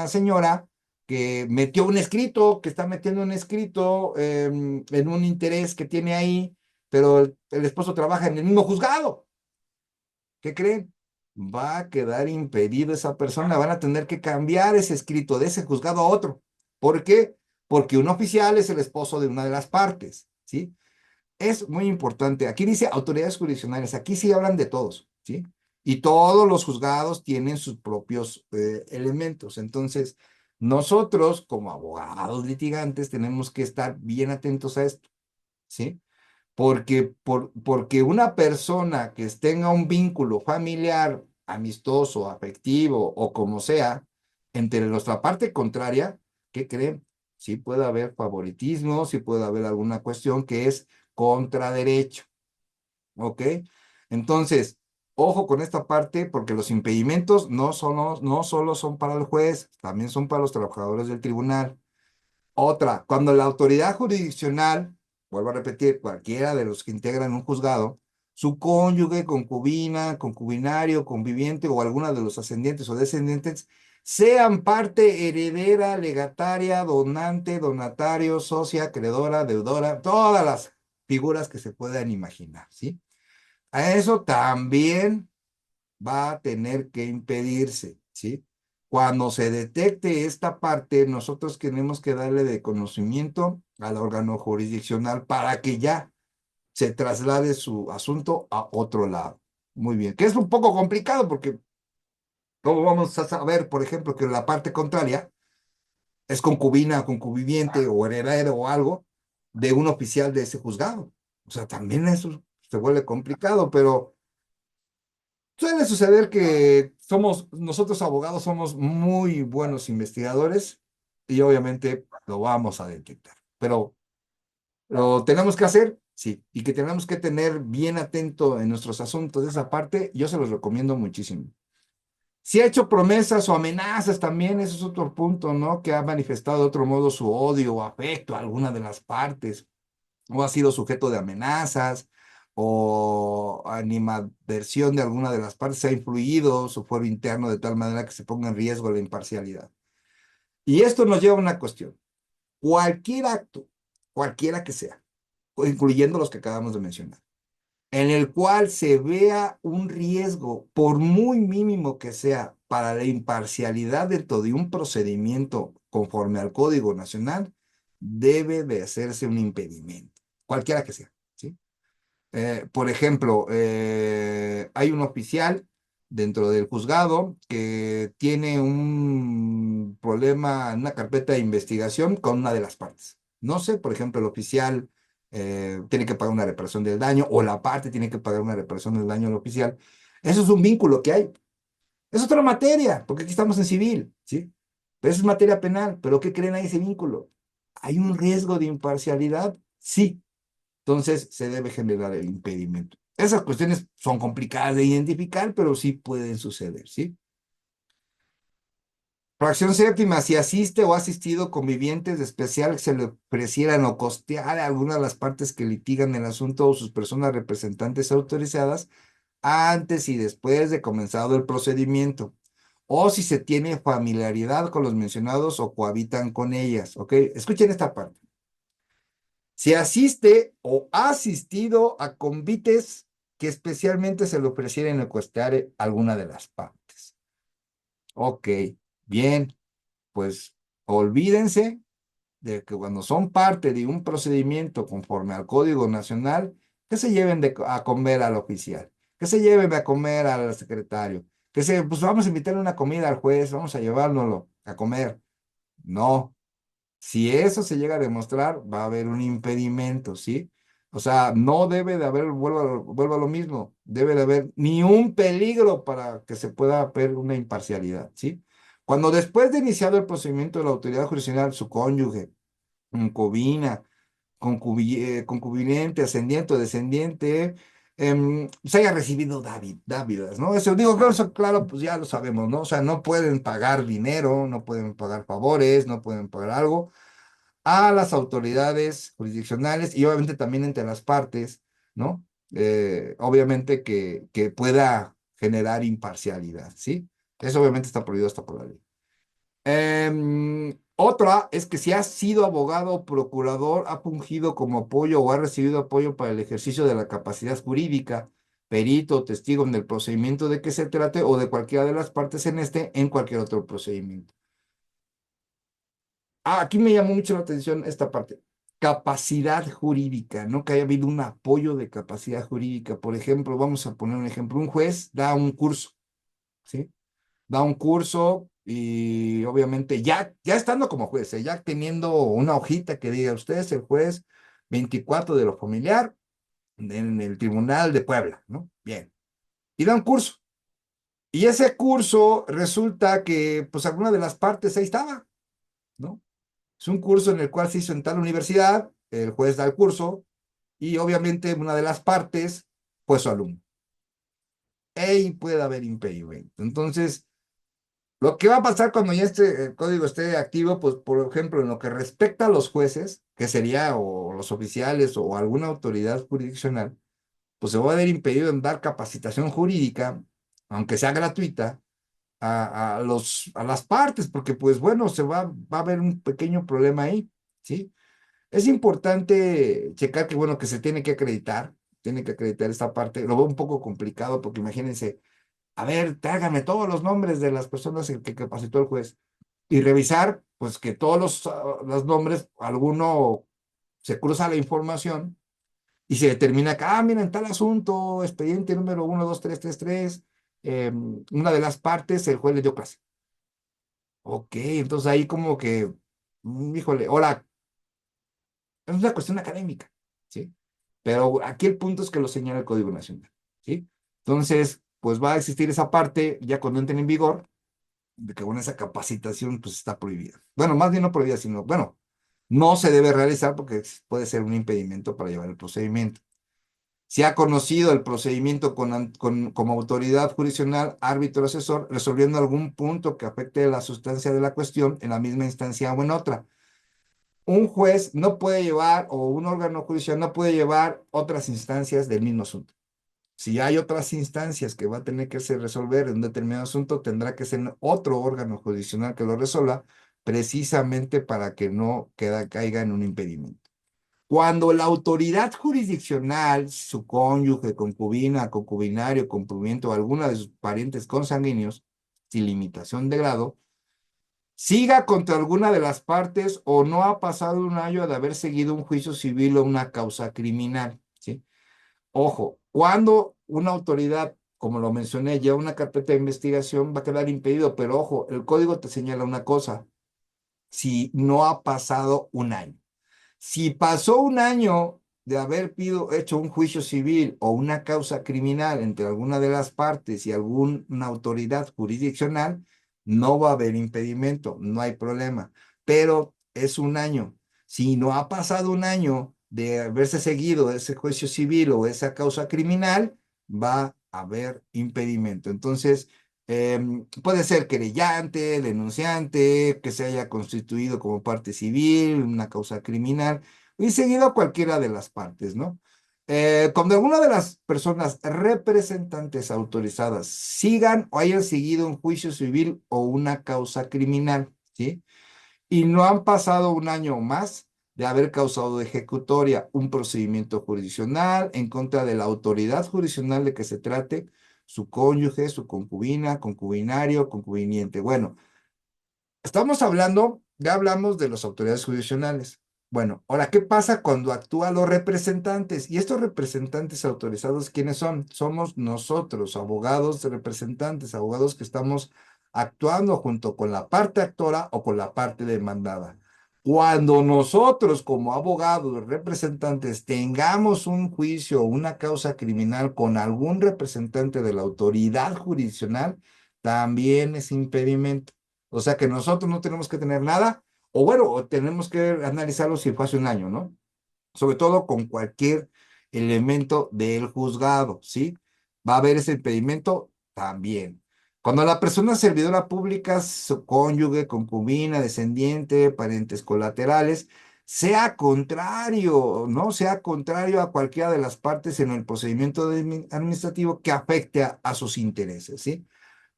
señora que metió un escrito, que está metiendo un escrito en un interés que tiene ahí, pero el esposo trabaja en el mismo juzgado. ¿Qué creen? Va a quedar impedido esa persona, van a tener que cambiar ese escrito de ese juzgado a otro. ¿Por qué? Porque un oficial es el esposo de una de las partes, ¿sí? Es muy importante. Aquí dice autoridades jurisdiccionales, aquí sí hablan de todos, ¿sí? Y todos los juzgados tienen sus propios elementos. Entonces, nosotros como abogados litigantes tenemos que estar bien atentos a esto, ¿sí? Porque una persona que tenga un vínculo familiar, amistoso, afectivo o como sea, entre nuestra parte contraria, ¿qué creen? Sí puede haber favoritismo, sí puede haber alguna cuestión que es contraderecho, ¿ok? Entonces, ojo con esta parte porque los impedimentos no solo son para el juez, también son para los trabajadores del tribunal. Otra, cuando la autoridad jurisdiccional, vuelvo a repetir, cualquiera de los que integran un juzgado, su cónyuge, concubina, concubinario, conviviente o alguna de los ascendientes o descendientes, sean parte heredera, legataria, donante, donatario, socia, acreedora, deudora, todas las figuras que se puedan imaginar, ¿sí? A eso también va a tener que impedirse, ¿sí? Cuando se detecte esta parte, nosotros tenemos que darle de conocimiento al órgano jurisdiccional para que ya se traslade su asunto a otro lado. Muy bien, que es un poco complicado porque ¿cómo vamos a saber, por ejemplo, que la parte contraria es concubina, concubiviente o heredero o algo de un oficial de ese juzgado? O sea, también eso se vuelve complicado, pero suele suceder que nosotros abogados somos muy buenos investigadores y obviamente lo vamos a detectar. Pero lo tenemos que hacer, sí, y que tenemos que tener bien atento en nuestros asuntos de esa parte, yo se los recomiendo muchísimo. Si ha hecho promesas o amenazas también, ese es otro punto, ¿no? Que ha manifestado de otro modo su odio o afecto a alguna de las partes o ha sido sujeto de amenazas o animadversión de alguna de las partes, ha influido su fuero interno de tal manera que se ponga en riesgo la imparcialidad. Y esto nos lleva a una cuestión. Cualquier acto, cualquiera que sea, incluyendo los que acabamos de mencionar, en el cual se vea un riesgo, por muy mínimo que sea, para la imparcialidad dentro de un procedimiento conforme al Código Nacional, debe de hacerse un impedimento, cualquiera que sea, ¿sí? Por ejemplo, hay un oficial dentro del juzgado que tiene un problema en una carpeta de investigación con una de las partes. No sé, por ejemplo, el oficial tiene que pagar una reparación del daño o la parte tiene que pagar una reparación del daño al oficial. Eso es un vínculo que hay. Es otra materia, porque aquí estamos en civil, ¿sí? Pero eso es materia penal. ¿Pero qué creen ahí ese vínculo? ¿Hay un riesgo de imparcialidad? Sí, entonces se debe generar el impedimento. Esas cuestiones son complicadas de identificar, pero sí pueden suceder, ¿sí? Fracción séptima, si asiste o ha asistido convivientes de especial que se le ofrecieran o costear a alguna de las partes que litigan el asunto o sus personas representantes autorizadas antes y después de comenzado el procedimiento, o si se tiene familiaridad con los mencionados o cohabitan con ellas, ¿ok? Escuchen esta parte. Si asiste o ha asistido a convites que especialmente se le ofrecieren o costear alguna de las partes. Ok, bien, pues olvídense de que cuando son parte de un procedimiento conforme al Código Nacional, que se lleven a comer al oficial, que se lleven a comer al secretario, pues vamos a invitarle una comida al juez, vamos a llevárnoslo a comer. No, si eso se llega a demostrar, va a haber un impedimento, ¿sí? O sea, no debe de haber, vuelvo a lo mismo, debe de haber ni un peligro para que se pueda ver una imparcialidad, ¿sí? Cuando después de iniciado el procedimiento de la autoridad jurisdiccional, su cónyuge, concubina, concubinente, ascendiente o descendiente, se haya recibido dávidas, ¿no? Eso digo, claro, eso, claro, pues ya lo sabemos, ¿no? O sea, no pueden pagar dinero, no pueden pagar favores, no pueden pagar algo a las autoridades jurisdiccionales y obviamente también entre las partes, ¿no? Obviamente que pueda generar imparcialidad, ¿sí? Eso obviamente está prohibido hasta por la ley. Otra es que si ha sido abogado o procurador, ha fungido como apoyo o ha recibido apoyo para el ejercicio de la capacidad jurídica, perito o testigo en el procedimiento de que se trate o de cualquiera de las partes en cualquier otro procedimiento. Aquí me llamó mucho la atención esta parte. Capacidad jurídica, ¿no? Que haya habido un apoyo de capacidad jurídica. Por ejemplo, vamos a poner un ejemplo. Un juez da un curso, ¿sí? Da un curso y obviamente ya estando como juez, ya teniendo una hojita que diga, usted es el juez 24 de lo familiar en el Tribunal de Puebla, ¿no? Bien. Y da un curso. Y ese curso resulta que, pues, alguna de las partes ahí estaba, ¿no? Es un curso en el cual se hizo en tal universidad, el juez da el curso y obviamente una de las partes fue su alumno. Y puede haber impedimento. Entonces, lo que va a pasar cuando ya este código esté activo, pues por ejemplo, en lo que respecta a los jueces, que sería o los oficiales o alguna autoridad jurisdiccional, pues se va a ver impedido en dar capacitación jurídica, aunque sea gratuita, a las partes, porque pues bueno, va a haber un pequeño problema ahí, ¿sí? Es importante checar que, bueno, que se tiene que acreditar esta parte. Lo veo un poco complicado porque imagínense, a ver, tráigame todos los nombres de las personas que capacitó el juez y revisar, pues que todos los nombres, alguno se cruza la información y se determina que, mira, en tal asunto, expediente número 12333, una de las partes, el juez le dio clase. Ok, entonces ahí como que, híjole, ahora, es una cuestión académica, ¿sí? Pero aquí el punto es que lo señala el Código Nacional, ¿sí? Entonces, pues va a existir esa parte ya cuando entren en vigor, de que con esa capacitación pues está prohibida. Bueno, más bien no prohibida, sino, bueno, no se debe realizar porque puede ser un impedimento para llevar el procedimiento. Si ha conocido el procedimiento como autoridad jurisdiccional, árbitro asesor, resolviendo algún punto que afecte la sustancia de la cuestión en la misma instancia o en otra. Un juez no puede llevar, o un órgano judicial no puede llevar otras instancias del mismo asunto. Si hay otras instancias que va a tener que resolver en un determinado asunto, tendrá que ser otro órgano jurisdiccional que lo resuelva, precisamente para que no caiga en un impedimento. Cuando la autoridad jurisdiccional, su cónyuge, concubina, concubinario, concubimiento o alguna de sus parientes consanguíneos, sin limitación de grado, siga contra alguna de las partes o no ha pasado un año de haber seguido un juicio civil o una causa criminal, ¿sí? Ojo, cuando una autoridad, como lo mencioné, lleva una carpeta de investigación, va a quedar impedido, pero ojo, el código te señala una cosa, si no ha pasado un año. Si pasó un año de haber hecho un juicio civil o una causa criminal entre alguna de las partes y alguna autoridad jurisdiccional, no va a haber impedimento, no hay problema. Pero es un año. Si no ha pasado un año de haberse seguido ese juicio civil o esa causa criminal, va a haber impedimento. Entonces, puede ser querellante, denunciante, que se haya constituido como parte civil, una causa criminal, y seguido a cualquiera de las partes, ¿no? Cuando alguna de las personas representantes autorizadas sigan o hayan seguido un juicio civil o una causa criminal, ¿sí? Y no han pasado un año o más de haber causado de ejecutoria un procedimiento jurisdiccional en contra de la autoridad jurisdiccional de que se trate, su cónyuge, su concubina, concubinario, concubiniente. Bueno, estamos hablando, ya hablamos de las autoridades jurisdiccionales. Bueno, ahora, ¿qué pasa cuando actúan los representantes? Y estos representantes autorizados, ¿quiénes son? Somos nosotros, abogados representantes, abogados que estamos actuando junto con la parte actora o con la parte demandada. Cuando nosotros como abogados representantes tengamos un juicio o una causa criminal con algún representante de la autoridad jurisdiccional, también es impedimento. O sea que nosotros no tenemos que tener nada, o bueno, o tenemos que analizarlo si fue hace un año, ¿no? Sobre todo con cualquier elemento del juzgado, ¿sí? Va a haber ese impedimento también. Cuando la persona servidora pública, su cónyuge, concubina, descendiente, parientes colaterales, sea contrario, ¿no? Sea contrario a cualquiera de las partes en el procedimiento administrativo que afecte a sus intereses, ¿sí?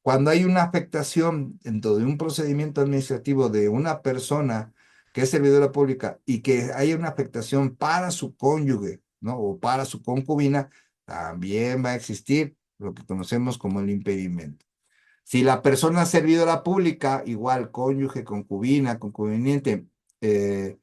Cuando hay una afectación dentro de un procedimiento administrativo de una persona que es servidora pública y que haya una afectación para su cónyuge, ¿no? O para su concubina, también va a existir lo que conocemos como el impedimento. Si la persona servidora pública, igual cónyuge, concubina, concubiniente, eh,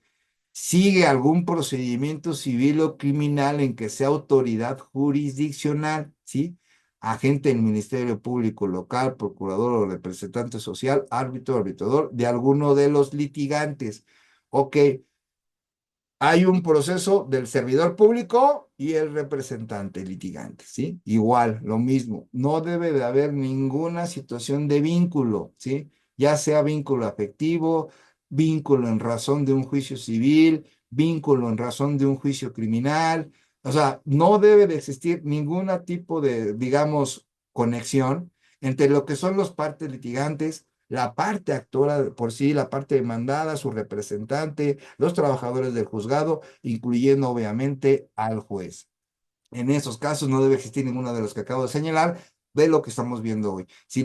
sigue algún procedimiento civil o criminal en que sea autoridad jurisdiccional, ¿sí? Agente del Ministerio Público local, procurador o representante social, árbitro, arbitrador de alguno de los litigantes. Ok, hay un proceso del servidor público y el representante litigante, ¿sí? Igual, lo mismo. No debe de haber ninguna situación de vínculo, ¿sí? Ya sea vínculo afectivo, vínculo en razón de un juicio civil, vínculo en razón de un juicio criminal. O sea, no debe de existir ningún tipo de, digamos, conexión entre lo que son los partes litigantes, la parte actora por sí, la parte demandada, su representante, los trabajadores del juzgado, incluyendo obviamente al juez. En esos casos no debe existir ninguno de los que acabo de señalar de lo que estamos viendo hoy. Si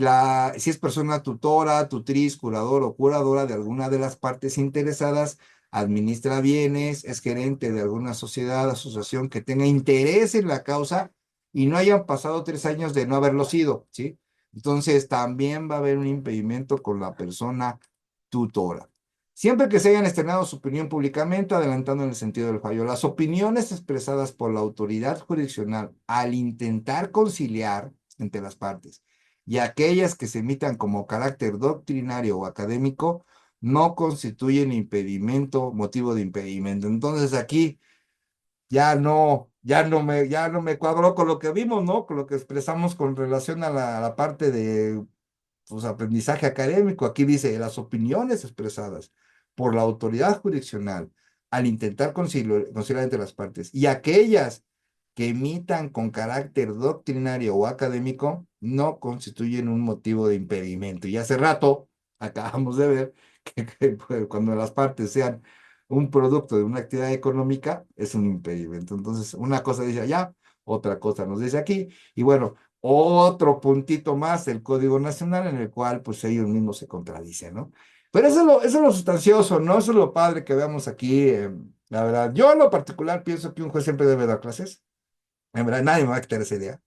es persona tutora, tutriz, curador o curadora de alguna de las partes interesadas, administra bienes, es gerente de alguna sociedad, asociación que tenga interés en la causa y no hayan pasado 3 años de no haberlo sido, ¿sí? Entonces también va a haber un impedimento con la persona tutora. Siempre que se hayan externado su opinión públicamente, adelantando en el sentido del fallo, las opiniones expresadas por la autoridad jurisdiccional al intentar conciliar entre las partes y aquellas que se emitan como carácter doctrinario o académico no constituyen impedimento, motivo de impedimento. Entonces aquí ya no me cuadró con lo que vimos, ¿no? Con lo que expresamos con relación a la parte de pues, aprendizaje académico. Aquí dice, las opiniones expresadas por la autoridad jurisdiccional al intentar conciliar entre las partes y aquellas que emitan con carácter doctrinario o académico no constituyen un motivo de impedimento. Y hace rato acabamos de ver que, pues, cuando las partes sean un producto de una actividad económica, es un impedimento. Entonces, una cosa dice allá, otra cosa nos dice aquí, y bueno, otro puntito más del Código Nacional en el cual pues ellos mismos se contradicen, ¿no? Pero eso es lo sustancioso, ¿no? Eso es lo padre que veamos aquí, la verdad. Yo en lo particular pienso que un juez siempre debe dar clases, en verdad nadie me va a quitar esa idea.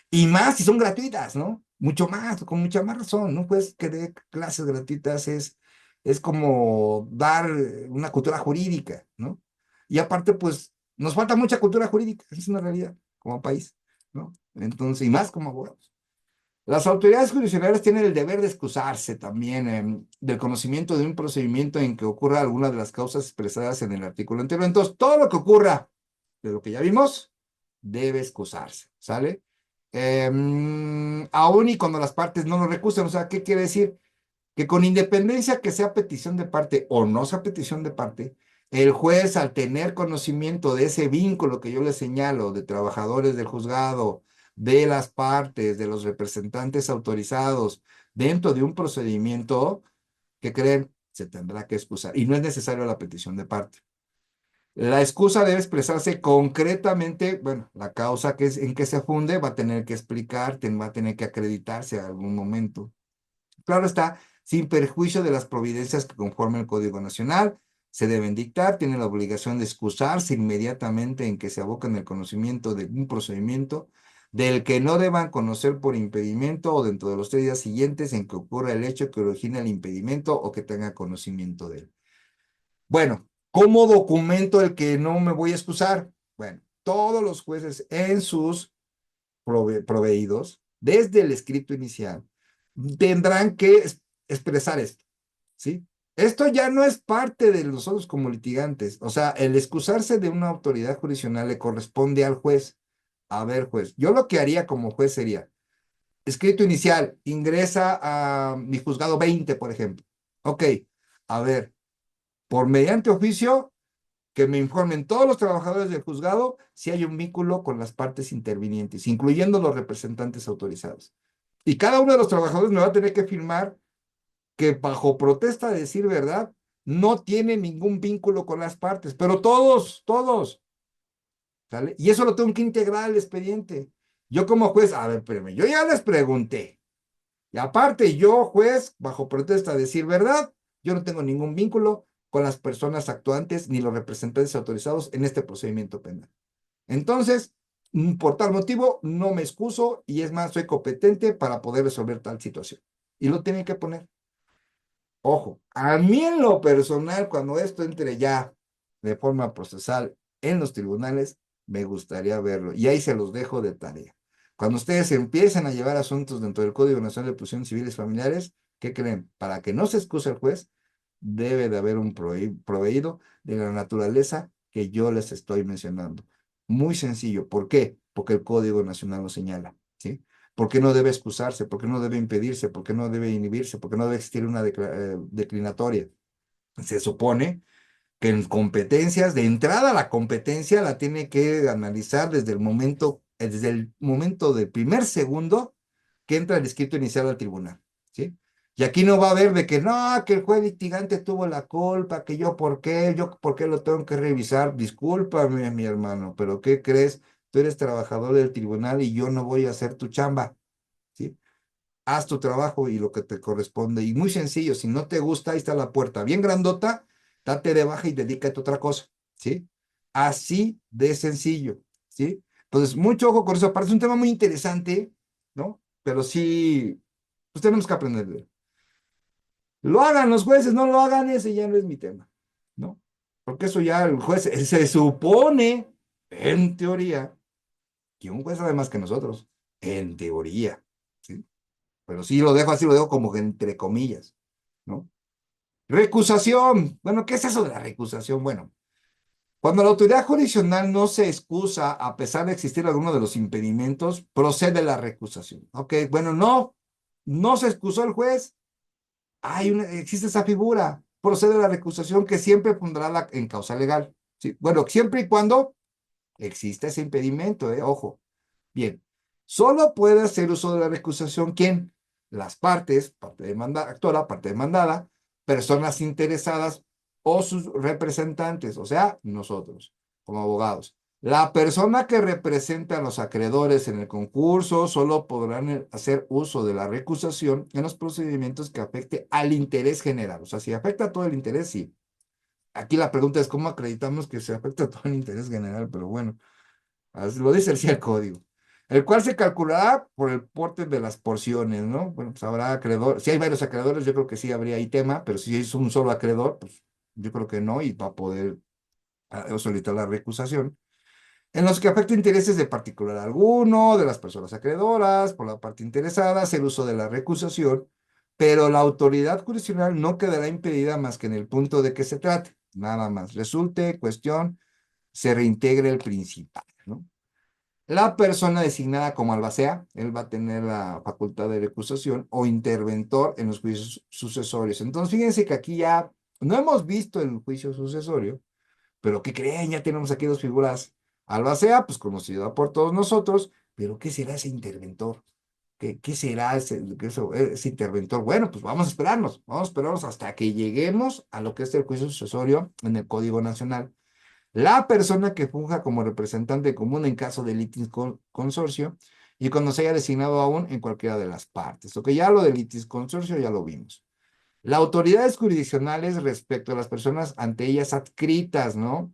Y más si son gratuitas, ¿no? Mucho más, con mucha más razón. Un juez que dé clases gratuitas es como dar una cultura jurídica, ¿no? Y aparte, pues, nos falta mucha cultura jurídica, es una realidad como país, ¿no? Entonces, y más como abogados. Las autoridades jurisdiccionales tienen el deber de excusarse también del conocimiento de un procedimiento en que ocurra alguna de las causas expresadas en el artículo anterior. Entonces, todo lo que ocurra de lo que ya vimos debe excusarse, ¿sale? Aún y cuando las partes no lo recusan, o sea, ¿qué quiere decir? Que con independencia que sea petición de parte o no sea petición de parte, el juez al tener conocimiento de ese vínculo que yo le señalo de trabajadores del juzgado, de las partes, de los representantes autorizados dentro de un procedimiento, que creen, se tendrá que excusar y no es necesario la petición de parte. La excusa debe expresarse concretamente, bueno, la causa en que se funde va a tener que explicar, va a tener que acreditarse en algún momento. Claro está, sin perjuicio de las providencias que conforman el Código Nacional, se deben dictar, tiene la obligación de excusarse inmediatamente en que se abocan el conocimiento de un procedimiento del que no deban conocer por impedimento o dentro de los 3 días siguientes en que ocurra el hecho que origina el impedimento o que tenga conocimiento de él. Bueno, ¿cómo documento el que no me voy a excusar? Bueno, todos los jueces en sus proveídos, desde el escrito inicial, tendrán que expresar esto, ¿sí? Esto ya no es parte de nosotros como litigantes. O sea, el excusarse de una autoridad jurisdiccional le corresponde al juez. A ver, juez, yo lo que haría como juez sería, escrito inicial, ingresa a mi juzgado 20, por ejemplo. Ok, a ver, por mediante oficio, que me informen todos los trabajadores del juzgado si hay un vínculo con las partes intervinientes, incluyendo los representantes autorizados. Y cada uno de los trabajadores me va a tener que firmar que bajo protesta de decir verdad, no tiene ningún vínculo con las partes, pero todos, ¿sale? Y eso lo tengo que integrar al expediente. Yo como juez, a ver, espérame, yo ya les pregunté. Y aparte, yo, juez, bajo protesta de decir verdad, yo no tengo ningún vínculo con las personas actuantes ni los representantes autorizados en este procedimiento penal. Entonces, por tal motivo, no me excuso y es más, soy competente para poder resolver tal situación. Y lo tienen que poner. Ojo, a mí en lo personal, cuando esto entre ya de forma procesal en los tribunales, me gustaría verlo. Y ahí se los dejo de tarea. Cuando ustedes empiecen a llevar asuntos dentro del Código Nacional de Procedimientos Civiles Familiares, ¿qué creen? Para que no se excuse el juez, debe de haber un proveído de la naturaleza que yo les estoy mencionando. Muy sencillo. ¿Por qué? Porque el Código Nacional lo señala, ¿sí? ¿Por qué no debe excusarse? ¿Por qué no debe impedirse? ¿Por qué no debe inhibirse? ¿Por qué no debe existir una declinatoria? Se supone que en competencias, de entrada la competencia la tiene que analizar desde el momento del primer segundo que entra el escrito inicial al tribunal, ¿sí? Y aquí no va a haber de que no, que el juez litigante tuvo la culpa, que yo por qué lo tengo que revisar. Discúlpame, mi hermano, pero ¿qué crees? Tú eres trabajador del tribunal y yo no voy a hacer tu chamba, ¿sí? Haz tu trabajo y lo que te corresponde. Y muy sencillo, si no te gusta, ahí está la puerta, bien grandota, date de baja y dedícate a otra cosa, ¿sí? Así de sencillo, ¿sí? Entonces, mucho ojo con eso. Aparte, es un tema muy interesante, ¿no? Pero sí, pues tenemos que aprender de él. Lo hagan los jueces, no lo hagan, ese ya no es mi tema, ¿no? Porque eso ya el juez, se supone, en teoría, que un juez sabe más que nosotros, en teoría, ¿sí? Pero sí lo dejo así, lo dejo como que entre comillas, ¿no? Recusación. Bueno, ¿qué es eso de la recusación? Bueno, cuando la autoridad jurisdiccional no se excusa a pesar de existir alguno de los impedimentos, procede la recusación. Ok, bueno, no se excusó el juez, existe esa figura, procede la recusación que siempre pondrá en causa legal. ¿Sí? Bueno, siempre y cuando exista ese impedimento, ojo. Bien, solo puede hacer uso de la recusación ¿quién? Las partes, parte demanda, actora, parte demandada, personas interesadas o sus representantes, o sea, nosotros, como abogados. La persona que represente a los acreedores en el concurso solo podrán hacer uso de la recusación en los procedimientos que afecte al interés general. O sea, si afecta a todo el interés, sí. Aquí la pregunta es cómo acreditamos que se afecta a todo el interés general, pero bueno. Así lo dice el código, el cual se calculará por el porte de las porciones, ¿no? Bueno, pues habrá acreedor, si hay varios acreedores, yo creo que sí habría ahí tema, pero si es un solo acreedor, pues yo creo que no, y va a poder solicitar la recusación, en los que afecta intereses de particular alguno, de las personas acreedoras, por la parte interesada, el uso de la recusación, pero la autoridad jurisdiccional no quedará impedida más que en el punto de que se trate, nada más. Resulte cuestión, se reintegre el principal, ¿no? La persona designada como albacea, él va a tener la facultad de recusación o interventor en los juicios sucesorios. Entonces, fíjense que aquí ya no hemos visto el juicio sucesorio, pero ¿qué creen? Ya tenemos aquí dos figuras. Albacea, pues conocida por todos nosotros, pero ¿qué será ese interventor? ¿Qué será ese interventor? Bueno, pues vamos a esperarnos hasta que lleguemos a lo que es el juicio sucesorio en el Código Nacional. La persona que funja como representante común en caso de litis consorcio y cuando se haya designado aún en cualquiera de las partes. Ok, ya lo de litis consorcio ya lo vimos. Las autoridades jurisdiccionales respecto a las personas ante ellas adscritas, ¿no?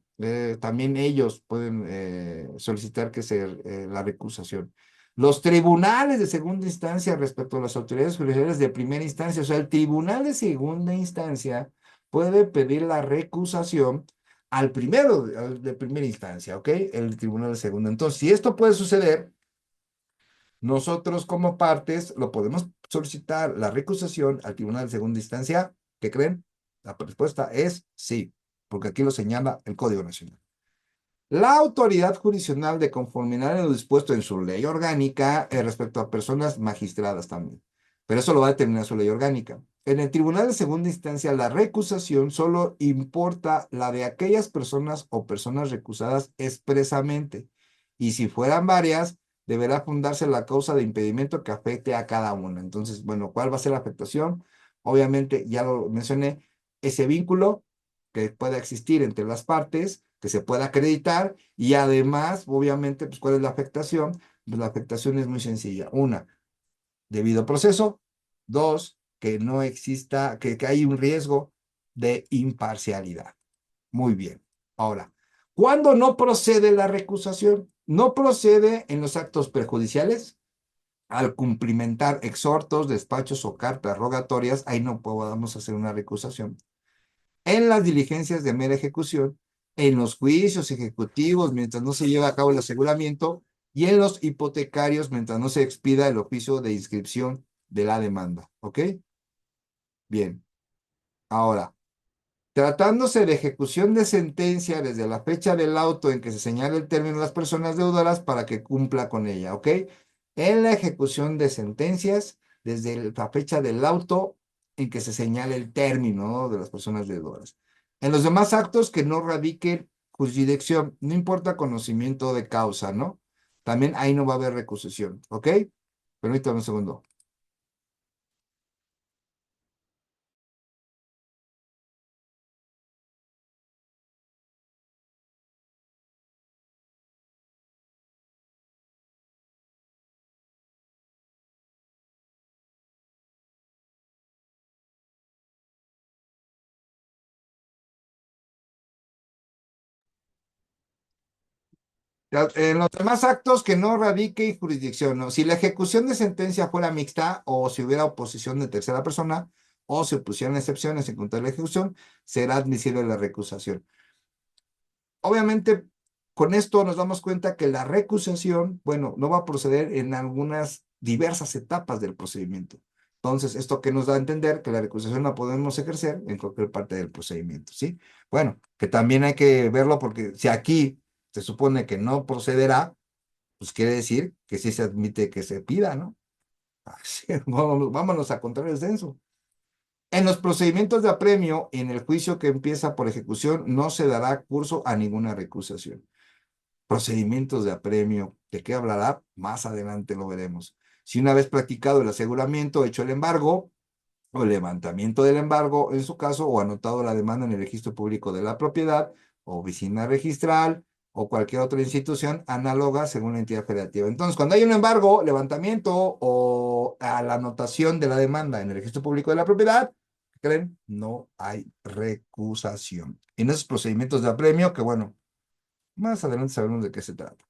También ellos pueden solicitar que se la recusación. Los tribunales de segunda instancia respecto a las autoridades judiciales de primera instancia, o sea, el tribunal de segunda instancia puede pedir la recusación al primero de primera instancia, ¿ok? El tribunal de segunda. Entonces, si esto puede suceder, nosotros como partes lo podemos solicitar la recusación al tribunal de segunda instancia. ¿Qué creen? La respuesta es sí, porque aquí lo señala el Código Nacional. La autoridad jurisdiccional de conformidad en lo dispuesto en su ley orgánica respecto a personas magistradas también. Pero eso lo va a determinar su ley orgánica. En el tribunal de segunda instancia, la recusación solo importa la de aquellas personas o personas recusadas expresamente. Y si fueran varias, deberá fundarse la causa de impedimento que afecte a cada una. Entonces, bueno, ¿cuál va a ser la afectación? Obviamente, ya lo mencioné, ese vínculo que pueda existir entre las partes, que se pueda acreditar y además, obviamente, pues, ¿cuál es la afectación? Pues la afectación es muy sencilla. Una, debido proceso. Dos, que no exista, que hay un riesgo de imparcialidad. Muy bien. Ahora, ¿cuándo no procede la recusación? No procede en los actos perjudiciales, al cumplimentar exhortos, despachos o cartas rogatorias, ahí no podamos hacer una recusación en las diligencias de mera ejecución, en los juicios ejecutivos mientras no se lleva a cabo el aseguramiento y en los hipotecarios mientras no se expida el oficio de inscripción de la demanda. ¿Ok? Bien. Ahora, tratándose de ejecución de sentencia desde la fecha del auto en que se señala el término de las personas deudoras para que cumpla con ella, ¿ok? En la ejecución de sentencias desde la fecha del auto en que se señale el término, ¿no?, de las personas deudoras. En los demás actos que no radiquen jurisdicción, no importa conocimiento de causa, ¿no? También ahí no va a haber recusación, ¿ok? Permítame un segundo. En los demás actos que no radique jurisdicción, ¿no? Si la ejecución de sentencia fuera mixta o si hubiera oposición de tercera persona o se pusieran excepciones en contra de la ejecución, será admisible la recusación. Obviamente, con esto nos damos cuenta que la recusación, bueno, no va a proceder en algunas diversas etapas del procedimiento. Entonces, esto que nos da a entender que la recusación la podemos ejercer en cualquier parte del procedimiento, ¿sí? Bueno, que también hay que verlo porque si aquí se supone que no procederá, pues quiere decir que sí se admite que se pida, ¿no? Así, vámonos a contrario el censo. En los procedimientos de apremio, en el juicio que empieza por ejecución, no se dará curso a ninguna recusación. Procedimientos de apremio, ¿de qué hablará? Más adelante lo veremos. Si una vez practicado el aseguramiento, hecho el embargo, o el levantamiento del embargo, en su caso, o anotado la demanda en el registro público de la propiedad, o oficina registral, o cualquier otra institución análoga según la entidad federativa. Entonces, cuando hay un embargo, levantamiento o a la anotación de la demanda en el registro público de la propiedad, ¿qué creen? No hay recusación. En esos procedimientos de apremio, que bueno, más adelante sabremos de qué se trata.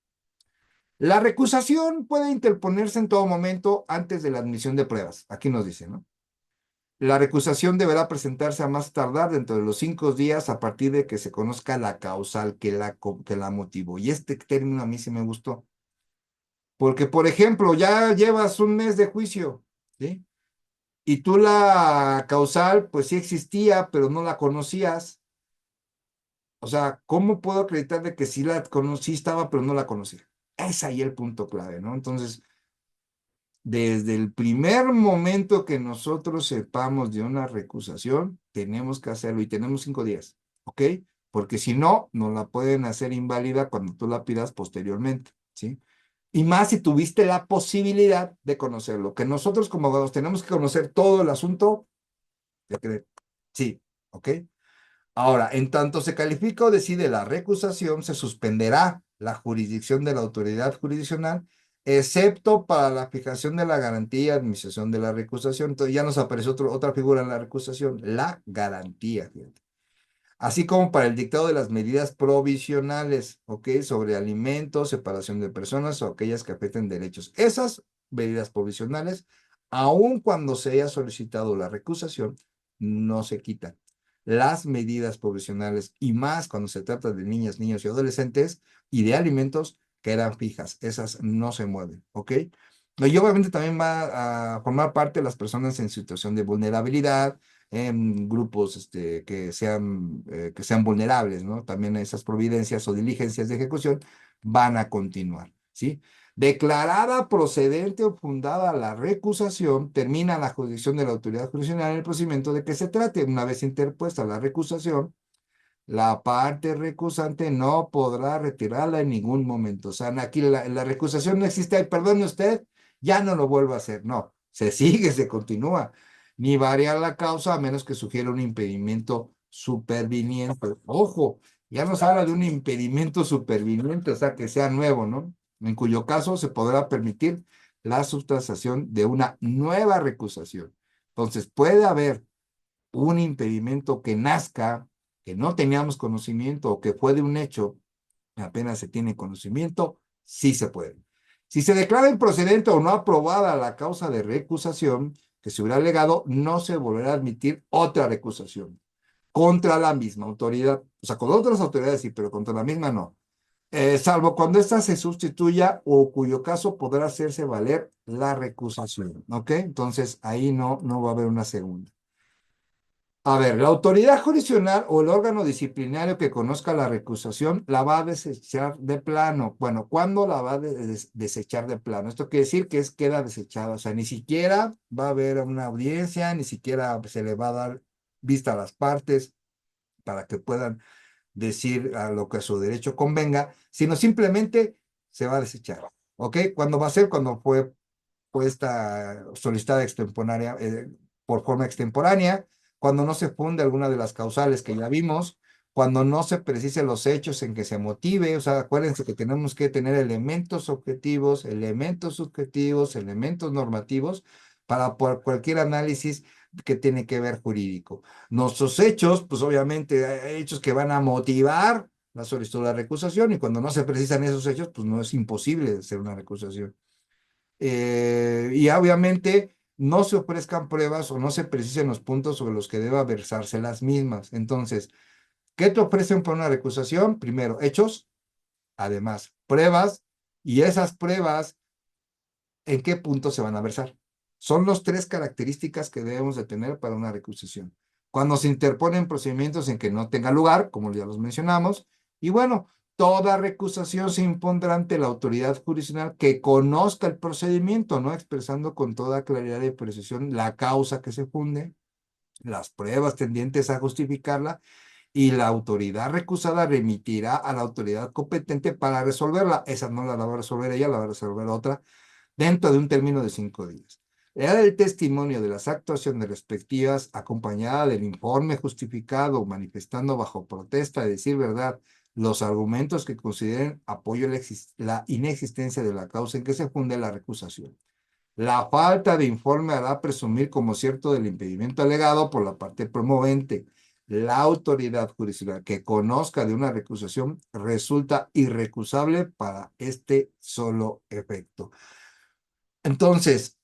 La recusación puede interponerse en todo momento antes de la admisión de pruebas. Aquí nos dice, ¿no? La recusación deberá presentarse a más tardar dentro de los 5 días a partir de que se conozca la causal que la motivó. Y este término a mí sí me gustó. Porque, por ejemplo, ya llevas un mes de juicio, ¿sí? Y tú la causal, pues sí existía, pero no la conocías. O sea, ¿cómo puedo acreditar de que sí la conocí, estaba, pero no la conocía? Es ahí el punto clave, ¿no? Entonces, desde el primer momento que nosotros sepamos de una recusación, tenemos que hacerlo y tenemos 5 días, ¿ok? Porque si no, nos la pueden hacer inválida cuando tú la pidas posteriormente, ¿sí? Y más si tuviste la posibilidad de conocerlo, que nosotros como abogados tenemos que conocer todo el asunto, ¿ya creen? Sí, ¿ok? Ahora, en tanto se califica o decide la recusación, se suspenderá la jurisdicción de la autoridad jurisdiccional, excepto para la fijación de la garantía y administración de la recusación. Entonces ya nos apareció otra figura en la recusación, la garantía, fíjate. Así como para el dictado de las medidas provisionales, ¿ok? Sobre alimentos, separación de personas o aquellas que afecten derechos. Esas medidas provisionales, aun cuando se haya solicitado la recusación, no se quitan. Las medidas provisionales, y más cuando se trata de niñas, niños y adolescentes, y de alimentos, quedan fijas. Esas no se mueven, ¿ok? Y obviamente también va a formar parte de las personas en situación de vulnerabilidad, en grupos que sean vulnerables, ¿no? También esas providencias o diligencias de ejecución van a continuar, ¿sí? Declarada procedente o fundada la recusación, termina la jurisdicción de la autoridad jurisdiccional en el procedimiento de que se trate. Una vez interpuesta la recusación, la parte recusante no podrá retirarla en ningún momento. O sea, aquí la recusación no existe. Ay, perdone usted, ya no lo vuelvo a hacer. No, se sigue, se continúa. Ni variar la causa a menos que sugiera un impedimento superviniente. Ojo, ya nos habla de un impedimento superviniente, o sea, que sea nuevo, ¿no? En cuyo caso se podrá permitir la sustanciación de una nueva recusación. Entonces, puede haber un impedimento que nazca, que no teníamos conocimiento o que fue de un hecho, apenas se tiene conocimiento, sí se puede. Si se declara improcedente o no aprobada la causa de recusación que se hubiera alegado, no se volverá a admitir otra recusación contra la misma autoridad. O sea, con otras autoridades sí, pero contra la misma no. Salvo cuando ésta se sustituya o cuyo caso podrá hacerse valer la recusación. ¿Ok? Entonces ahí no va a haber una segunda. A ver, la autoridad jurisdiccional o el órgano disciplinario que conozca la recusación la va a desechar de plano. Bueno, ¿cuándo la va a desechar de plano? Esto quiere decir que queda desechada, o sea, ni siquiera va a haber una audiencia, ni siquiera se le va a dar vista a las partes para que puedan decir a lo que a su derecho convenga, sino simplemente se va a desechar. ¿Ok? ¿Cuándo va a ser? Cuando fue puesta solicitada extemporánea, por forma extemporánea, cuando no se funde alguna de las causales que ya vimos, cuando no se precisen los hechos en que se motive, o sea, acuérdense que tenemos que tener elementos objetivos, elementos subjetivos, elementos normativos para por cualquier análisis que tiene que ver jurídico. Nuestros hechos, pues obviamente hay hechos que van a motivar la solicitud de la recusación y cuando no se precisan esos hechos, pues no es imposible hacer una recusación. Y obviamente no se ofrezcan pruebas o no se precisen los puntos sobre los que deba versarse las mismas. Entonces, ¿qué te ofrecen por una recusación? Primero, hechos, además, pruebas, y esas pruebas, ¿en qué punto se van a versar? Son las tres características que debemos de tener para una recusación. Cuando se interponen procedimientos en que no tenga lugar, como ya los mencionamos, y bueno, toda recusación se impondrá ante la autoridad jurisdiccional que conozca el procedimiento, ¿no? Expresando con toda claridad y precisión la causa que se funde, las pruebas tendientes a justificarla, y la autoridad recusada remitirá a la autoridad competente para resolverla. Esa no la va a resolver ella, la va a resolver otra dentro de un término de 5 días. Le da el testimonio de las actuaciones respectivas acompañada del informe justificado manifestando bajo protesta de decir verdad los argumentos que consideren apoyo a la inexistencia de la causa en que se funde la recusación. La falta de informe hará presumir como cierto del impedimento alegado por la parte promovente. La autoridad jurisdiccional que conozca de una recusación resulta irrecusable para este solo efecto. Entonces,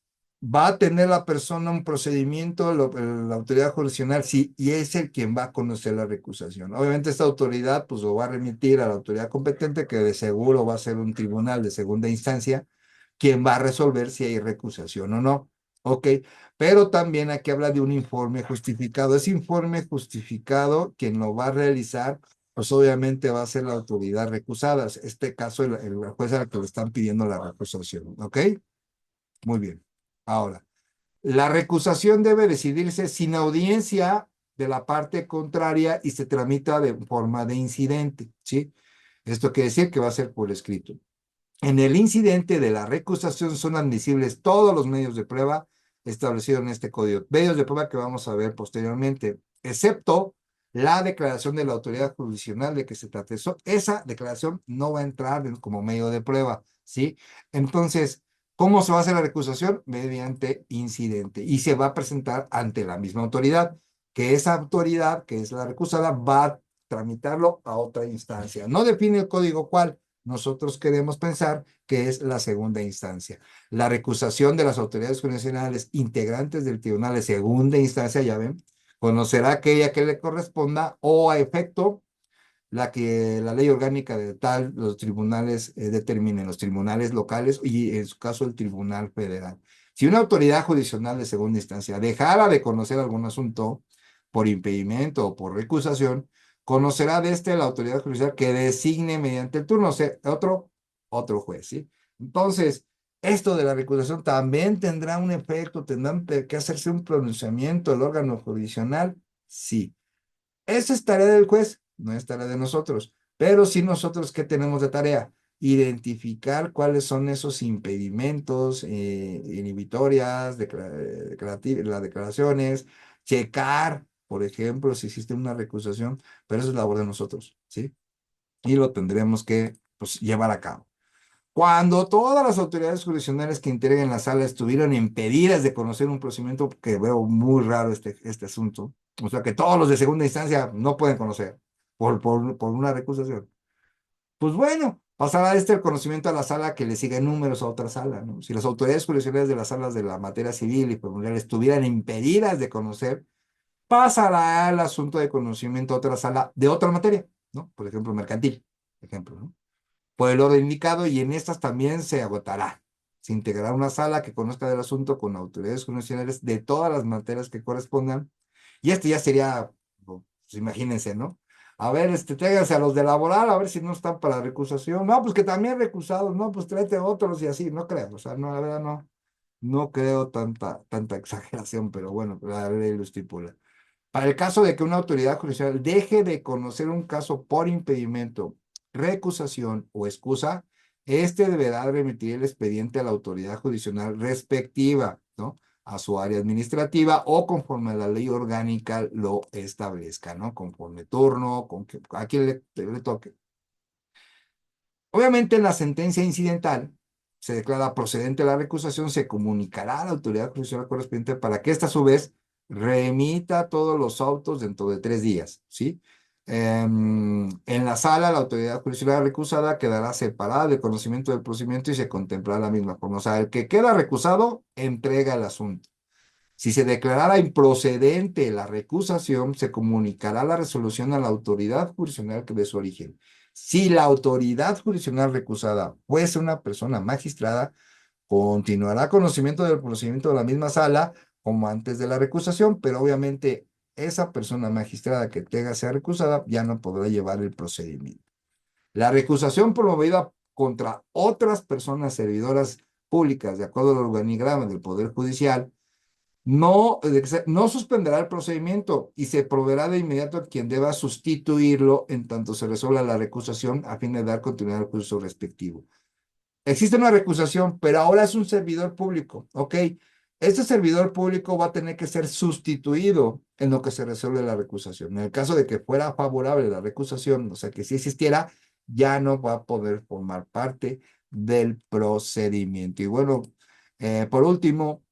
va a tener la persona un procedimiento, la autoridad jurisdiccional, sí, y es el quien va a conocer la recusación. Obviamente esta autoridad pues lo va a remitir a la autoridad competente, que de seguro va a ser un tribunal de segunda instancia, quien va a resolver si hay recusación o no. Ok, pero también aquí habla de un informe justificado. Ese informe justificado, quien lo va a realizar, pues obviamente va a ser la autoridad recusada. En este caso, el juez al que le están pidiendo la recusación. ¿Ok? Muy bien. Ahora, la recusación debe decidirse sin audiencia de la parte contraria y se tramita de forma de incidente, ¿sí? Esto quiere decir que va a ser por escrito. En el incidente de la recusación son admisibles todos los medios de prueba establecidos en este código. Medios de prueba que vamos a ver posteriormente, excepto la declaración de la autoridad jurisdiccional de que se trate. Esa declaración no va a entrar como medio de prueba, ¿sí? Entonces, ¿cómo se va a hacer la recusación? Mediante incidente. Y se va a presentar ante la misma autoridad, que esa autoridad, que es la recusada, va a tramitarlo a otra instancia. No define el código cuál. Nosotros queremos pensar que es la segunda instancia. La recusación de las autoridades jurisdiccionales integrantes del tribunal de segunda instancia, ya ven, conocerá aquella que le corresponda o a efecto la que la ley orgánica de tal los tribunales determinen, los tribunales locales y en su caso el Tribunal Federal. Si una autoridad jurisdiccional de segunda instancia dejara de conocer algún asunto, por impedimento o por recusación, conocerá de la autoridad judicial que designe mediante el turno, o sea, otro juez, ¿sí? Entonces, esto de la recusación también tendrá un efecto, tendrán que hacerse un pronunciamiento el órgano jurisdiccional, sí. Esa es tarea del juez, no es tarea de nosotros. Pero sí nosotros, ¿qué tenemos de tarea? Identificar cuáles son esos impedimentos, inhibitorias, las declaraciones, checar, por ejemplo, si existe una recusación, pero eso es labor de nosotros, ¿sí? Y lo tendremos que, pues, llevar a cabo. Cuando todas las autoridades jurisdiccionales que integren la sala estuvieron impedidas de conocer un procedimiento, que veo muy raro este asunto, o sea que todos los de segunda instancia no pueden conocer por una recusación, pues bueno, pasará el conocimiento a la sala que le siga en números a otra sala, ¿no? Si las autoridades jurisdiccionales de las salas de la materia civil y familiar estuvieran impedidas de conocer, pasará el asunto de conocimiento a otra sala de otra materia, ¿no? Por ejemplo, mercantil, ejemplo, ¿no? Por el orden indicado y en estas también se agotará. Se integrará una sala que conozca del asunto con autoridades jurisdiccionales de todas las materias que correspondan. Y esto ya sería, pues imagínense, ¿no? A ver, tráiganse a los de laboral, a ver si no están para recusación. No, pues que también recusados, no, pues tráete otros y así, no creo, o sea, no, la verdad no, no creo tanta exageración, pero bueno, la ley lo estipula. Para el caso de que una autoridad judicial deje de conocer un caso por impedimento, recusación o excusa, deberá remitir el expediente a la autoridad judicial respectiva, ¿no? A su área administrativa o conforme a la ley orgánica lo establezca, ¿no? Conforme turno, a quien le toque. Obviamente, en la sentencia incidental se declara procedente la recusación, se comunicará a la autoridad judicial correspondiente para que ésta, a su vez, remita todos los autos dentro de 3 días, ¿sí? En la sala, la autoridad judicial recusada quedará separada del conocimiento del procedimiento y se contemplará la misma forma. O sea, el que queda recusado entrega el asunto. Si se declarara improcedente la recusación, se comunicará la resolución a la autoridad jurisdiccional de su origen. Si la autoridad jurisdiccional recusada fuese una persona magistrada, continuará conocimiento del procedimiento de la misma sala como antes de la recusación, pero obviamente esa persona magistrada que sea recusada ya no podrá llevar el procedimiento. La recusación promovida contra otras personas servidoras públicas, de acuerdo al organigrama del Poder Judicial, no suspenderá el procedimiento y se proveerá de inmediato a quien deba sustituirlo en tanto se resuelva la recusación a fin de dar continuidad al curso respectivo. Existe una recusación, pero ahora es un servidor público, ¿ok? Este servidor público va a tener que ser sustituido en lo que se resuelve la recusación. En el caso de que fuera favorable la recusación, o sea, que si existiera, ya no va a poder formar parte del procedimiento. Y bueno, por último,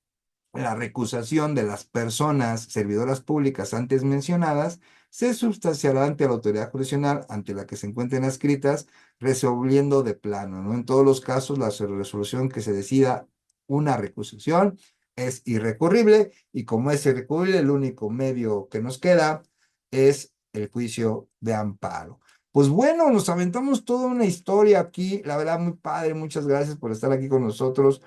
la recusación de las personas servidoras públicas antes mencionadas se sustanciará ante la autoridad jurisdiccional ante la que se encuentren adscritas, resolviendo de plano, ¿no? En todos los casos, la resolución que se decida una recusación es irrecurrible y como es irrecurrible, el único medio que nos queda es el juicio de amparo. Pues bueno, nos aventamos toda una historia aquí, la verdad muy padre, muchas gracias por estar aquí con nosotros.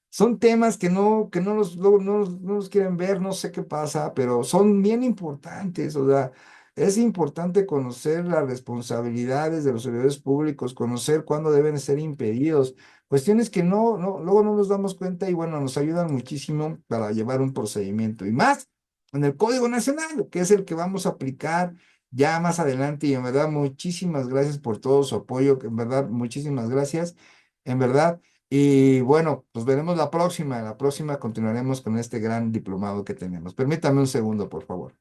Son temas luego no los quieren ver, no sé qué pasa, pero son bien importantes. O sea, es importante conocer las responsabilidades de los servidores públicos, conocer cuándo deben ser impedidos. Cuestiones que luego no nos damos cuenta y bueno, nos ayudan muchísimo para llevar un procedimiento. Y más en el Código Nacional, que es el que vamos a aplicar ya más adelante. Y en verdad, muchísimas gracias por todo su apoyo. En verdad, muchísimas gracias. En verdad. Y bueno, pues veremos la próxima. La próxima continuaremos con este gran diplomado que tenemos. Permítame un segundo, por favor.